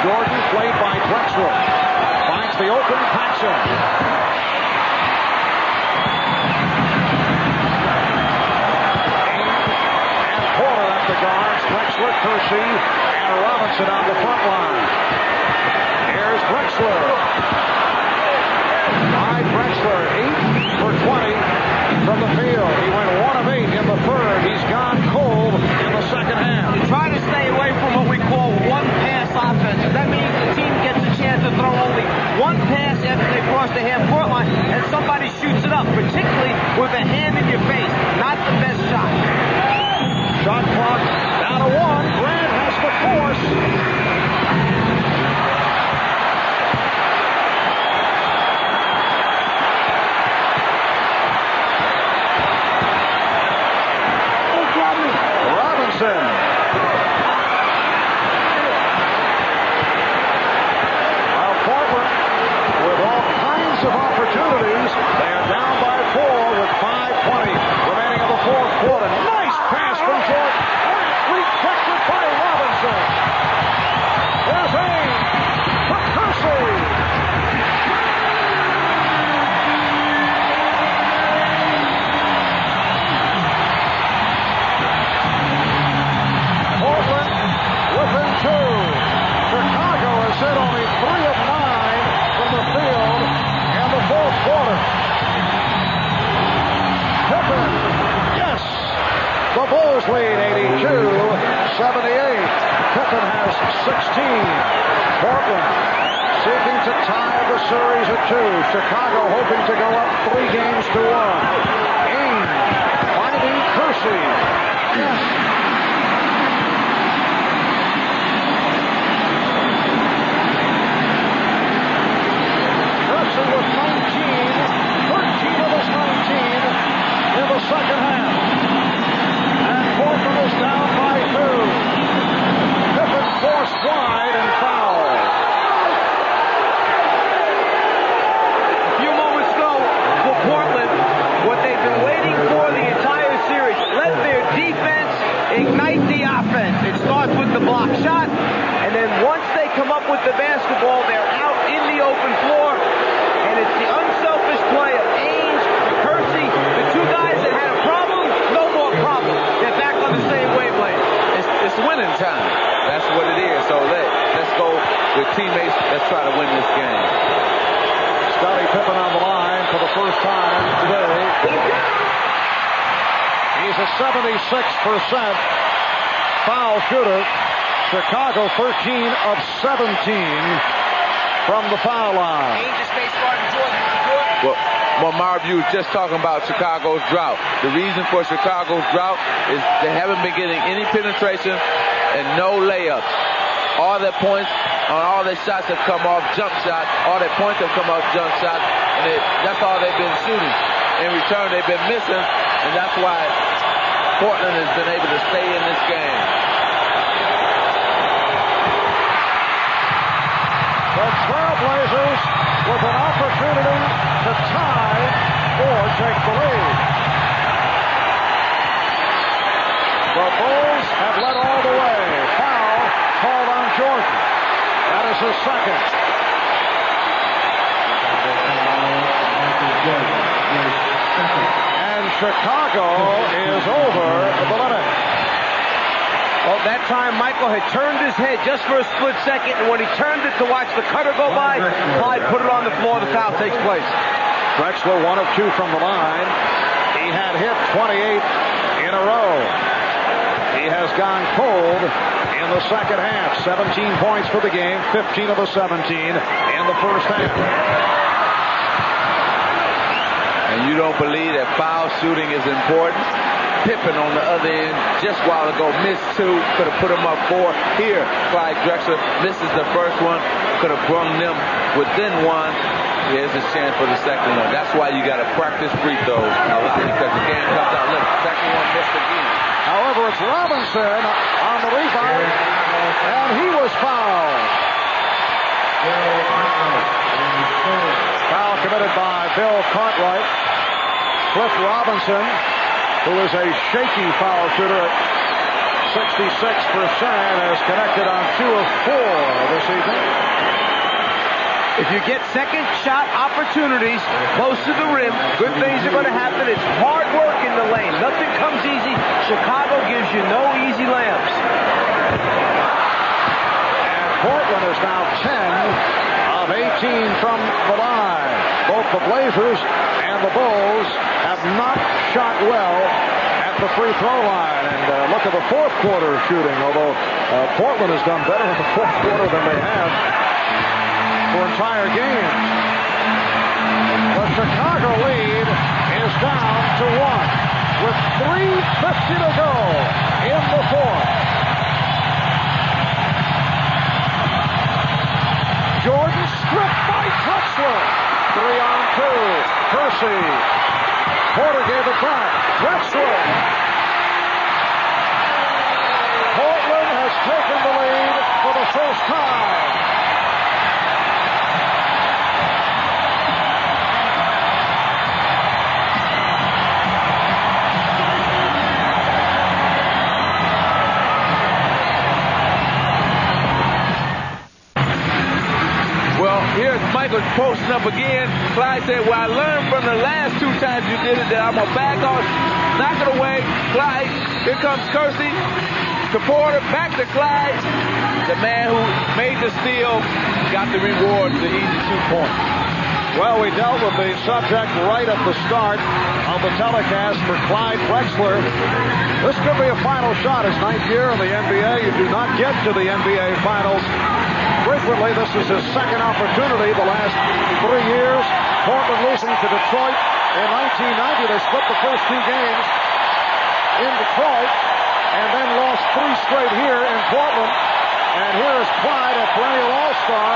Jordan played by Drexler. Finds the open Paxson. And Porter at the guards. Drexler, Kersey, and Robinson on the front line. Here's Drexler. Drexler, 8 for 20 from the field. He went 1 of 8 in the third. He's gone cold in the second half. Try to stay away from what we call one-pass offense. That means the team gets a chance to throw only one pass after they cross the half-court line, and somebody shoots it up, particularly with a hand in your face. Not the best shot. Shot clock down to 1. Grant has the force. While Portland, with all kinds of opportunities, they are down by 4 with 5:20 remaining in the fourth quarter. Nice Portland seeking to tie the series at 2. Chicago hoping to go up 3 games to 1. Ames finding Kersey. Kersey with 19, 13 of his 19 in the second half. And Portland is down by 2. Pippen forced wide and fouled. A few moments ago for Portland, what they've been waiting for the entire series. Let their defense ignite the offense. It starts with the block shot, and then once they come up with the basketball, they're out in the open floor, and it's the unselfish play of Ainge, Kersey, the 2 guys that had a problem, no more problem. They're back on the same wavelength. It's winning time. That's what it is. So let's go with teammates. Let's try to win this game. Scottie Pippen on the line for the first time today. He's a 76% foul shooter. Chicago 13 of 17 from the foul line. Well, Marv, you was just talking about Chicago's drought. The reason for Chicago's drought is they haven't been getting any penetration and no layups. All their points on all their shots have come off jump shots. All their points have come off jump shots, and that's all they've been shooting. In return, they've been missing, and that's why Portland has been able to stay in this game. The Trailblazers with an opportunity to tie or take the lead. The Bulls have led all the way. Foul called on Jordan. That is his second. And Chicago is over the limit. Well, that time Michael had turned his head just for a split second, and when he turned it to watch the cutter go by, Clyde put it on the floor. The foul takes place. Drexler 1 of 2 from the line. He had hit 28 in a row. He has gone cold in the second half. 17 points for the game, 15 of the 17 in the first half. And you don't believe that foul shooting is important? Pippen on the other end just a while ago missed 2, could have put him up 4. Here, Clyde Drexler misses the first one, could have brung them within 1. Here's his chance for the second one. That's why you got to practice free throws a lot, because the game comes out. Look, second one missed again. However, it's Robinson on the rebound, and he was fouled. Foul committed by Bill Cartwright. Cliff Robinson, who is a shaky foul shooter at 66%, has connected on 2 of 4 this evening. If you get second shot opportunities close to the rim, good things are going to happen. It's hard work in the lane. Nothing comes easy. Chicago gives you no easy layups. And Portland is now 10 of 18 from the line. Both the Blazers and the Bulls have not shot well at the free throw line. And look at the fourth quarter shooting, although Portland has done better in the fourth quarter than they have for entire games. The Chicago lead is down to 1 with 3:50 to go in the fourth. Jordan stripped by Drexler. 3 on 2. Kersey. Porter gave it back. Drexler. Portland has taken the lead for the first time. Here's Michael posting up again. Clyde said, well, I learned from the last 2 times you did it that I'm going to back off, knock it away. Clyde, here comes Kersey. To Porter, back to Clyde. The man who made the steal got the reward, the easy 2 points. Well, we dealt with the subject right at the start of the telecast for Clyde Drexler. This could be a final shot. His 9th year in the NBA. You do not get to the NBA Finals frequently. This is his second opportunity the last 3 years. Portland losing to Detroit in 1990. They split the first 2 games in Detroit and then lost 3 straight here in Portland. And here is Clyde, a perennial all-star,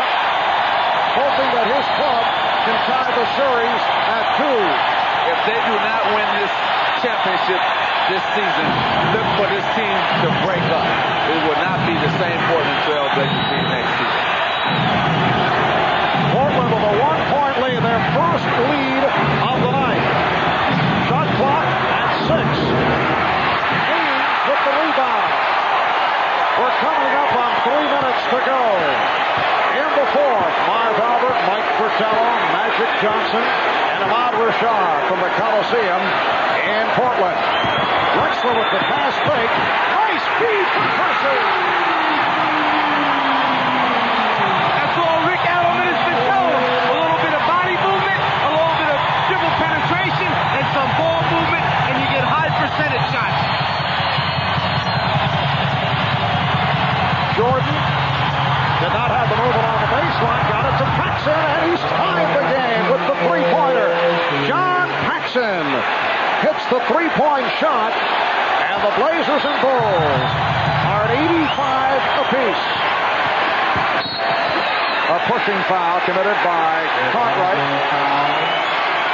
hoping that his club can tie the series at 2. If they do not win this championship this season, look for this team to break up. It will not be the same Portland Trail Blazers team next season. Portland with a 1-point lead, their first lead of the night. Shot clock at 6. Haynes with the rebound. We're coming up on 3 minutes to go. In the fourth, Marv Albert, Mike Fratello, Magic Johnson, and Ahmad Rashad from the Coliseum in Portland. Drexler with the pass fake. Nice feed from Percy. That's all Rick Adelman has been shown. A little bit of body movement, a little bit of dribble penetration, and some ball movement, and you get high percentage shots. Jordan did not have the movement on the baseline. Got it to Paxson, and he's tied the game with the 3-pointer. John Paxson hits the 3-point shot, and the Blazers and Bulls are at 85 apiece. A pushing foul committed by Cartwright.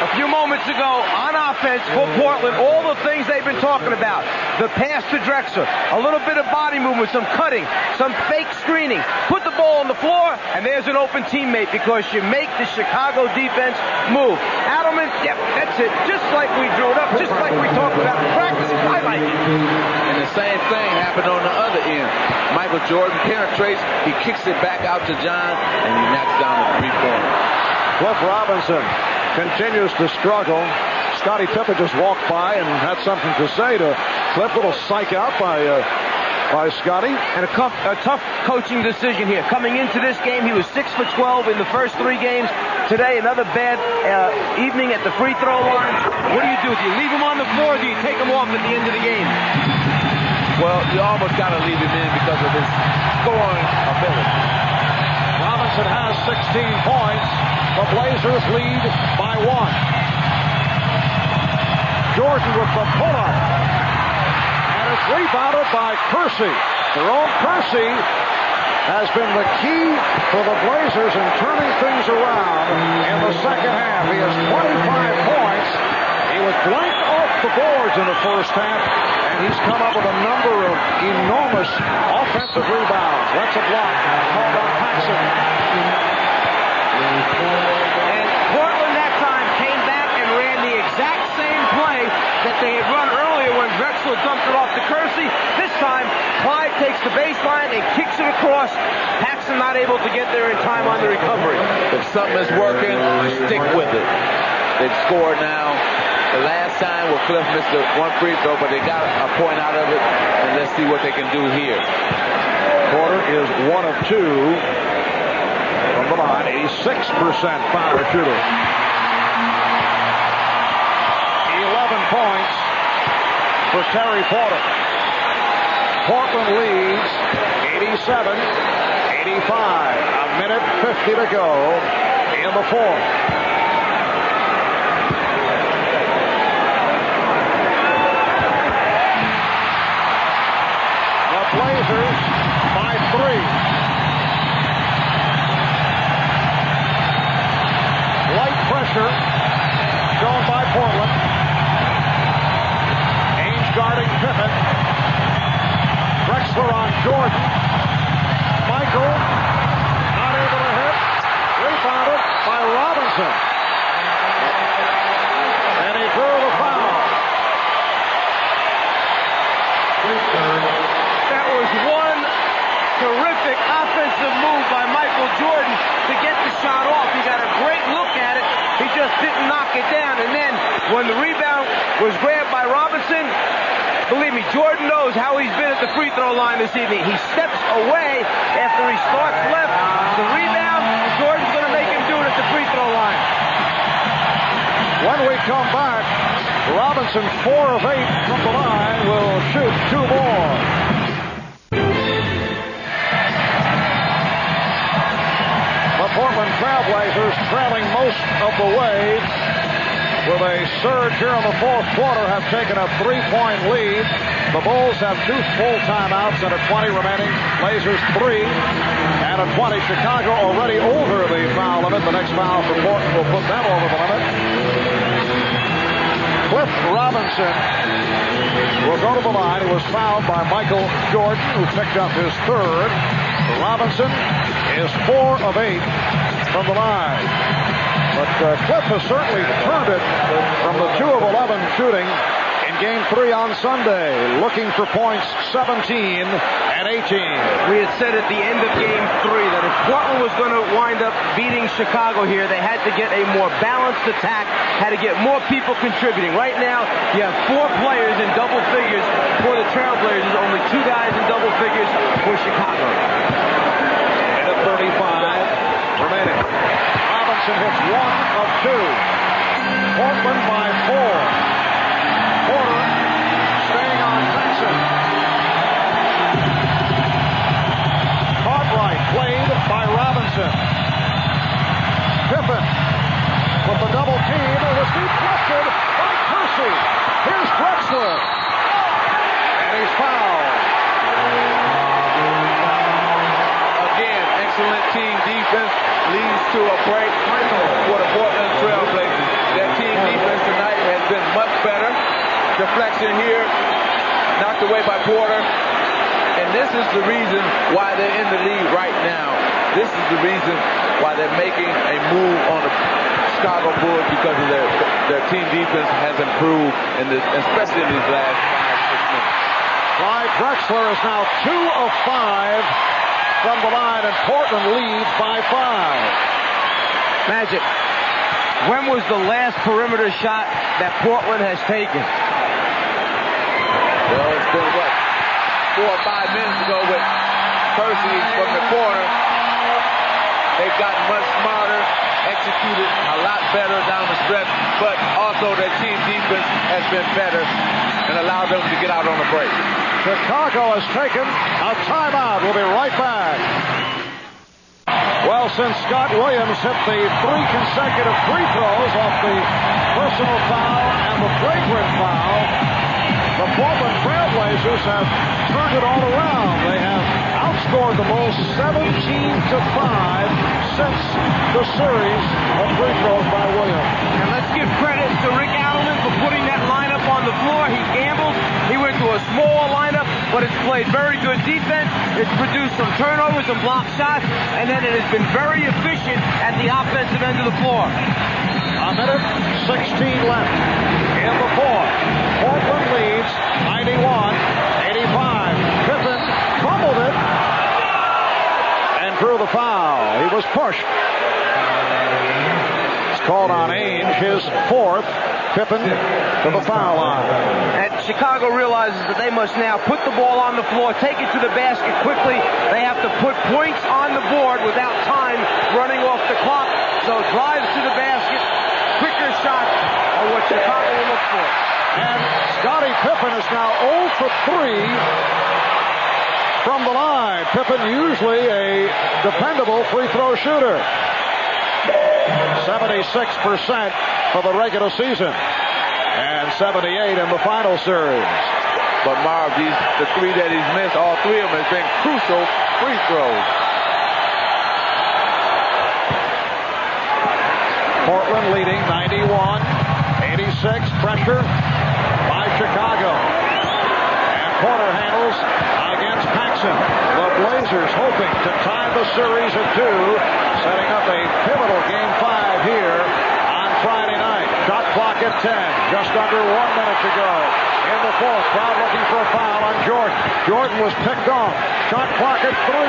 A few moments ago, on offense for Portland, all the things they've been talking about. The pass to Drexler, a little bit of body movement, some cutting, some fake screening. Put the ball on the floor, and there's an open teammate because you make the Chicago defense move. Adelman, yep, that's it. Just like we drew it up, just like we talked about in practice. I like it. And the same thing happened on the other end. Michael Jordan penetrates, he kicks it back out to John, and he knocks down a 3-pointer. Cliff Robinson continues to struggle. Scottie Pippen just walked by and had something to say to Cliff. A little psych out by Scottie. And a tough coaching decision here. Coming into this game, he was 6 for 12 in the first 3 games. Today, another bad evening at the free throw line. What do? Do you leave him on the floor, or do you take him off at the end of the game? Well, you almost got to leave him in because of his scoring ability. Robinson has 16 points. The Blazers lead by 1. Jordan with the pull-up. And it's rebounded by Percy. Jerome Percy has been the key for the Blazers in turning things around in the second half. He has 25 points. He was blanked off the boards in the first half, and he's come up with a number of enormous offensive rebounds. That's a block called on Paxson. And Portland that time came back and ran the exact same play that they had run earlier when Drexler dumped it off to Kersey. This time, Clyde takes the baseline and kicks it across. Paxson not able to get there in time on the recovery. If something is working, stick with it. They've scored now. The last time where Cliff missed one free throw, but they got a point out of it, and let's see what they can do here. Porter is 1 of 2 from the line, 86% foul shooter. 11 points for Terry Porter. Portland leads 87-85. A minute 50 to go in the fourth. Blazers by 3. Light pressure shown by Portland. Ainge guarding Pippen. Drexler on Jordan. Michael not able to hit. Rebounded by Robinson. And he drew the foul. That was one terrific offensive move by Michael Jordan to get the shot off. He got a great look at it. He just didn't knock it down. And then when the rebound was grabbed by Robinson, believe me, Jordan knows how he's been at the free throw line this evening. He steps away after he starts left. The rebound, Jordan's going to make him do it at the free throw line. When we come back, Robinson, 4 of 8 from the line, will shoot 2 more. The Portland Trailblazers, trailing most of the way with a surge here in the fourth quarter, have taken a 3-point lead. The Bulls have 2 full timeouts and a 20 remaining. Blazers 3 and a 20. Chicago already over the foul limit. The next foul for Portland will put them over the limit. Cliff Robinson will go to the line. He was fouled by Michael Jordan, who picked up his 3rd. Robinson is 4 of 8 from the line. But Cliff has certainly turned it from the 2 of 11 shooting in Game 3 on Sunday, looking for points 17 and 18. We had said at the end of Game 3 that if Portland was going to wind up beating Chicago here, they had to get a more balanced attack, had to get more people contributing. Right now, you have 4 players in double figures for the Trailblazers, only 2 guys in double figures for Chicago. And at 35 remaining. Robinson hits 1 of 2. Portland by 4. Porter staying on Paxson. Cartwright played by Robinson. Pippen with the double team. It was deflected by Percy. Here's Drexler. And he's fouled. Again, excellent team defense leads to a break for the Portland Trailblazers. That team defense tonight has been much better. Deflection here, knocked away by Porter. And this is the reason why they're in the lead right now. This is the reason why they're making a move on the Chicago Bulls, because of their team defense has improved, especially in these last 5-6 minutes. Clyde Drexler is now 2 of 5 from the line, and Portland leads by 5. Magic, when was the last perimeter shot that Portland has taken? Well, it's been, 4 or 5 minutes ago with Percy from the corner. They've gotten much smarter, executed a lot better down the stretch, but also their team defense has been better and allowed them to get out on the break. Chicago has taken a timeout. We'll be right back. Well, since Scott Williams hit the 3 consecutive free throws off the personal foul and the flagrant foul, the Portland Trailblazers have turned it all around. They have outscored the Bulls 17-5 since the series of free throws by Williams. And let's give credit to Rick Adelman for putting that lineup on the floor. He gambled. He went to a small lineup, but it's played very good defense. It's produced some turnovers and blocked shots, and then it has been very efficient at the offensive end of the floor. A minute 16 left in the fourth. Portland leads 91-85. Pippen fumbled it and drew the foul. He was pushed. It's called on Ainge, his 4th. Pippen to the foul line. And Chicago realizes that they must now put the ball on the floor, take it to the basket quickly. They have to put points on the board without time running off the clock. So drives to the basket, quicker shots are what Chicago will look for. And Scottie Pippen is now 0 for 3 from the line. Pippen usually a dependable free throw shooter. 76% for the regular season and 78 in the final series. But Marv, the 3 that he's missed, all 3 of them has been crucial free throws. Portland leading 91-86. Pressure by Chicago. And Porter handles against Paxson. The Blazers hoping to tie the series at 2, setting up a pivotal Game 5 here on Friday night. Shot clock at 10. Just under 1 minute to go in the fourth. Crowd looking for a foul on Jordan. Jordan was picked off. Shot clock at 3.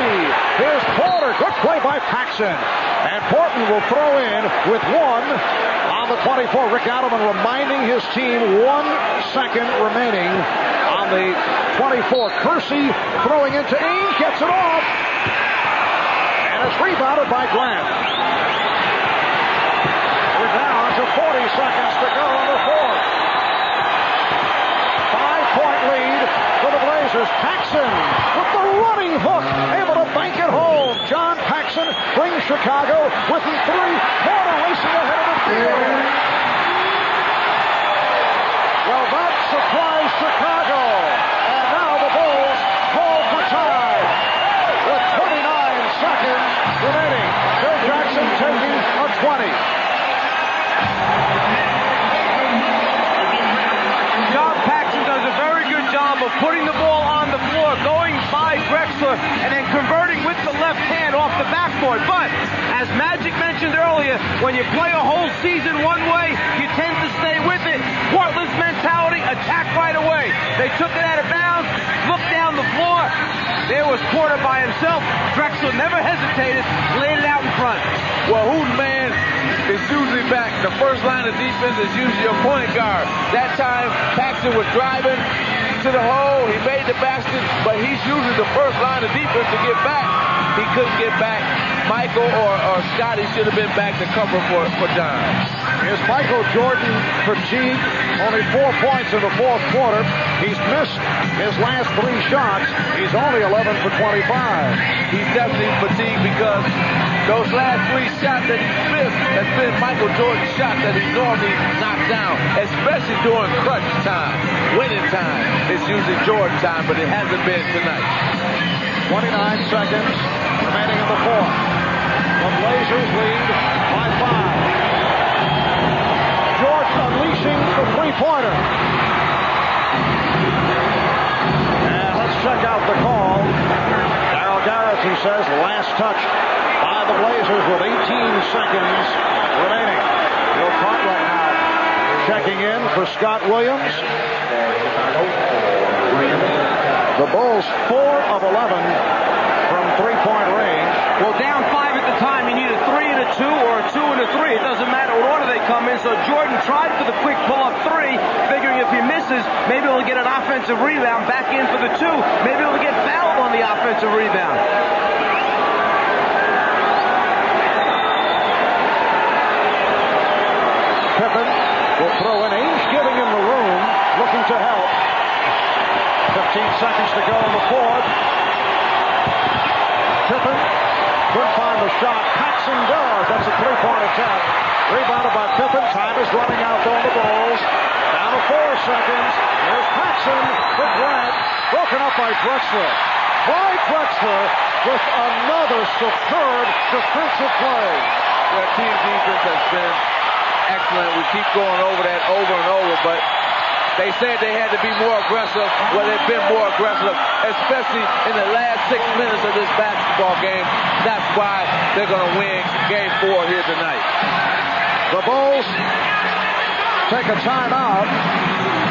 Here's Porter. Good play by Paxson. And Portland will throw in with 1 on the 24. Rick Adelman reminding his team 1 second remaining on the 24. Kersey throwing into Ainge. Gets it off. And it's rebounded by Grant. We're down to 40 seconds to go in the fourth. 5-point lead for the Blazers. Paxson with the running hook, able to bank it home. John Paxson brings Chicago within 3. Porter racing ahead of the field. Well, that surprised Chicago. And now the Bulls call for time. With 29 seconds remaining. Phil Jackson taking a 20. John Paxson does a very good job of putting the ball on the floor, going by Drexler, and then converting with the left hand off the backboard. But, as Magic mentioned earlier, when you play a whole season one way, you tend to stay with it. Portland's mentality, attack right away. They took it out of bounds, looked down the floor. There was Porter by himself. Drexler never hesitated, laid it out in front. Well, whose man is usually back? The first line of defense is usually a point guard. That time, Paxson was driving to the hole. He made the basket, but he's usually the first line of defense to get back. He couldn't get back. Michael or Scotty should have been back to cover for John. Is Michael Jordan fatigued? Only 4 points in the fourth quarter. He's missed his last 3 shots. He's only 11 for 25. He's definitely fatigued because those last 3 shots that he missed has been Michael Jordan's shots that he normally knocks down, especially during crunch time, winning time. It's usually Jordan time, but it hasn't been tonight. 29 seconds remaining in the fourth. The Blazers lead by 5. Jordan unleashing the three-pointer. And let's check out the call. Darryl Garrison says last touch by the Blazers with 18 seconds remaining. Bill Cartwright now checking in for Scott Williams. The Bulls 4 of 11 from three-point range. Well, down 5 at the time, you need a 3 and a 2 or a 2 and a 3. It doesn't matter what order they come in. So Jordan tried for the quick pull-up 3, figuring if he misses, maybe he'll get an offensive rebound back in for the 2. Maybe he'll get fouled on the offensive rebound. Pippen will throw in. Ainge giving him the room, looking to help. 15 seconds to go in the fourth. Pippen couldn't find the shot. Paxson does. That's a three-point attack. Rebounded by Pippen. Time is running out on the Bulls. Down to 4 seconds. Here's Paxson for Grant. Broken up by Drexler. Clyde Drexler with another superb defensive play. Well, team defense has been excellent. We keep going over that over and over, but they said they had to be more aggressive. Well, they've been more aggressive, especially in the last 6 minutes of this basketball game. That's why they're going to win Game 4 here tonight. The Bulls take a timeout,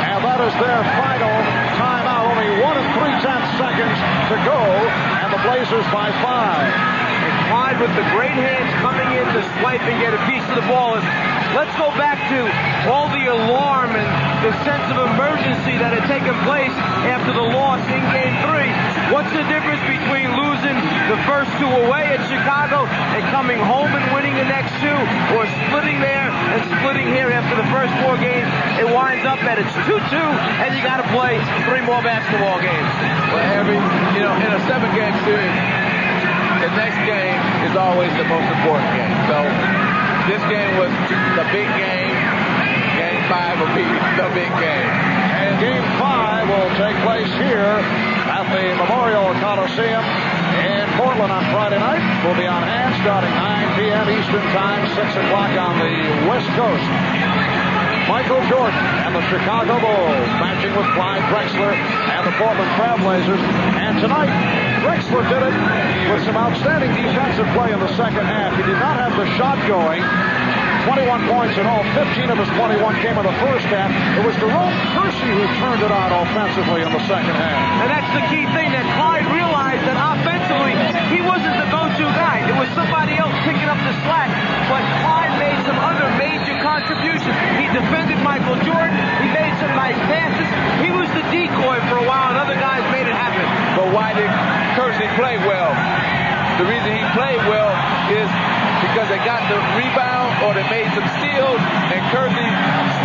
and that is their final timeout. Only 1 3/10 seconds to go, and the Blazers by 5. And Clyde with the great hands coming in to swipe and get a piece of the ball. Let's go back to all the alarm and the sense of emergency that had taken place after the loss in Game 3. What's the difference between losing the first 2 away at Chicago and coming home and winning the next 2, or splitting there and splitting here after the first 4 games? It winds up that it's 2-2, and you got to play 3 more basketball games. Well, in a 7-game series, the next game is always the most important game. So this game was the big game. Game 5 will be the big game. And Game 5 will take place here at the Memorial Coliseum in Portland on Friday night. We'll be on hand starting 9 p.m. Eastern Time, 6 o'clock on the West Coast. Michael Jordan and the Chicago Bulls matching with Clyde Drexler and the Portland Trailblazers. And tonight, Drexler did it with some outstanding defensive play in the second half. He did not have the shot going. 21 points in all. 15 of his 21 came in the first half. It was Jerome Kersey who turned it on offensively in the second half. And that's the key thing, that Clyde realized that offensively, he wasn't the go-to guy. There was somebody else picking up the slack. But Clyde made some other major contributions. He defended Michael Jordan. He made some nice passes. He was the decoy for a while, and other guys made it happen. But why did Kersey play well? The reason he played well is because they got the rebound or they made some steals, and Kersey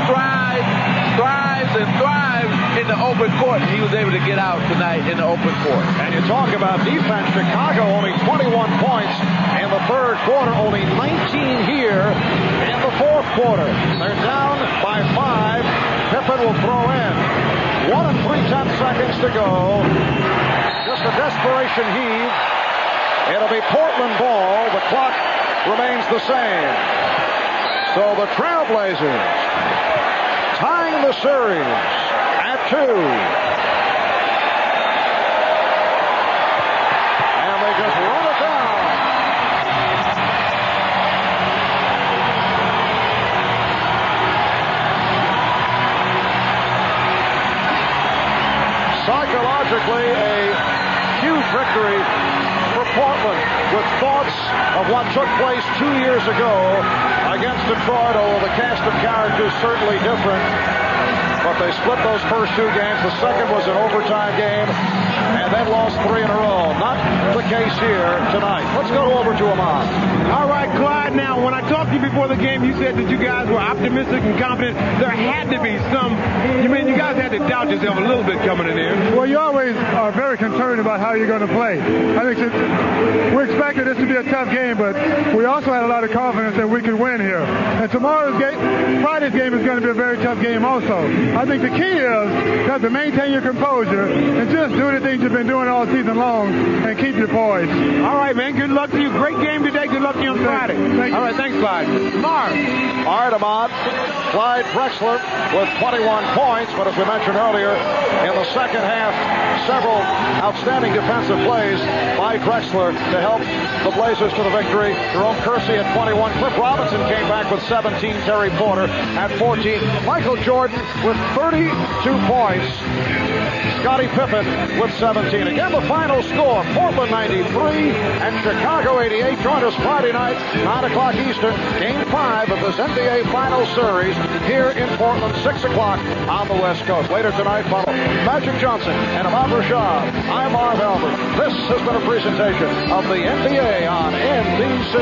thrives in the open court. He was able to get out tonight in the open court. And you talk about defense, Chicago only 21 points in the third quarter, only 19 here in the fourth quarter. They're down by 5. Pippen will throw in. 1 3/10 seconds to go. Just a desperation heave. It'll be Portland ball. The clock remains the same. So the Trailblazers tying the series at 2. And they just run it down. Psychologically, a huge victory for Portland, with thoughts of what took place 2 years ago against Detroit, although the cast of characters certainly different. But they split those first 2 games. The second was an overtime game, and then lost 3 in a row. Not the case here tonight. Let's go over to Ahmad. All right, Clyde, now, when I talked to you before the game, you said that you guys were optimistic and confident. There had to be some, you guys had to doubt yourself a little bit coming in here. Well, you always are very concerned about how you're going to play. I think we expected this to be a tough game, but we also had a lot of confidence that we could win here. And Friday's game is going to be a very tough game also. I think the key is to maintain your composure and just do the things you've been doing all season long and keep your poise. All right, man. Good luck to you. Great game today. Good luck to you on Friday. Thank you. All right, thanks, Clyde. Mark. All right, Ahmad. Clyde Drexler with 21 points, but as we mentioned earlier, in the second half, several outstanding defensive plays by Drexler to help the Blazers to the victory. Jerome Kersey at 21. Cliff Robinson came back with 17. Terry Porter at 14. Michael Jordan with 32 points. Scottie Pippen with 17. Again, the final score, Portland 93 and Chicago 88. Join us Friday night, 9 o'clock Eastern, Game 5 of this NBA Finals Series here in Portland, 6 o'clock on the West Coast. Later tonight, follow Magic Johnson and Ahmad Rashad. I'm Marv Albert. This has been a presentation of the NBA on NBC.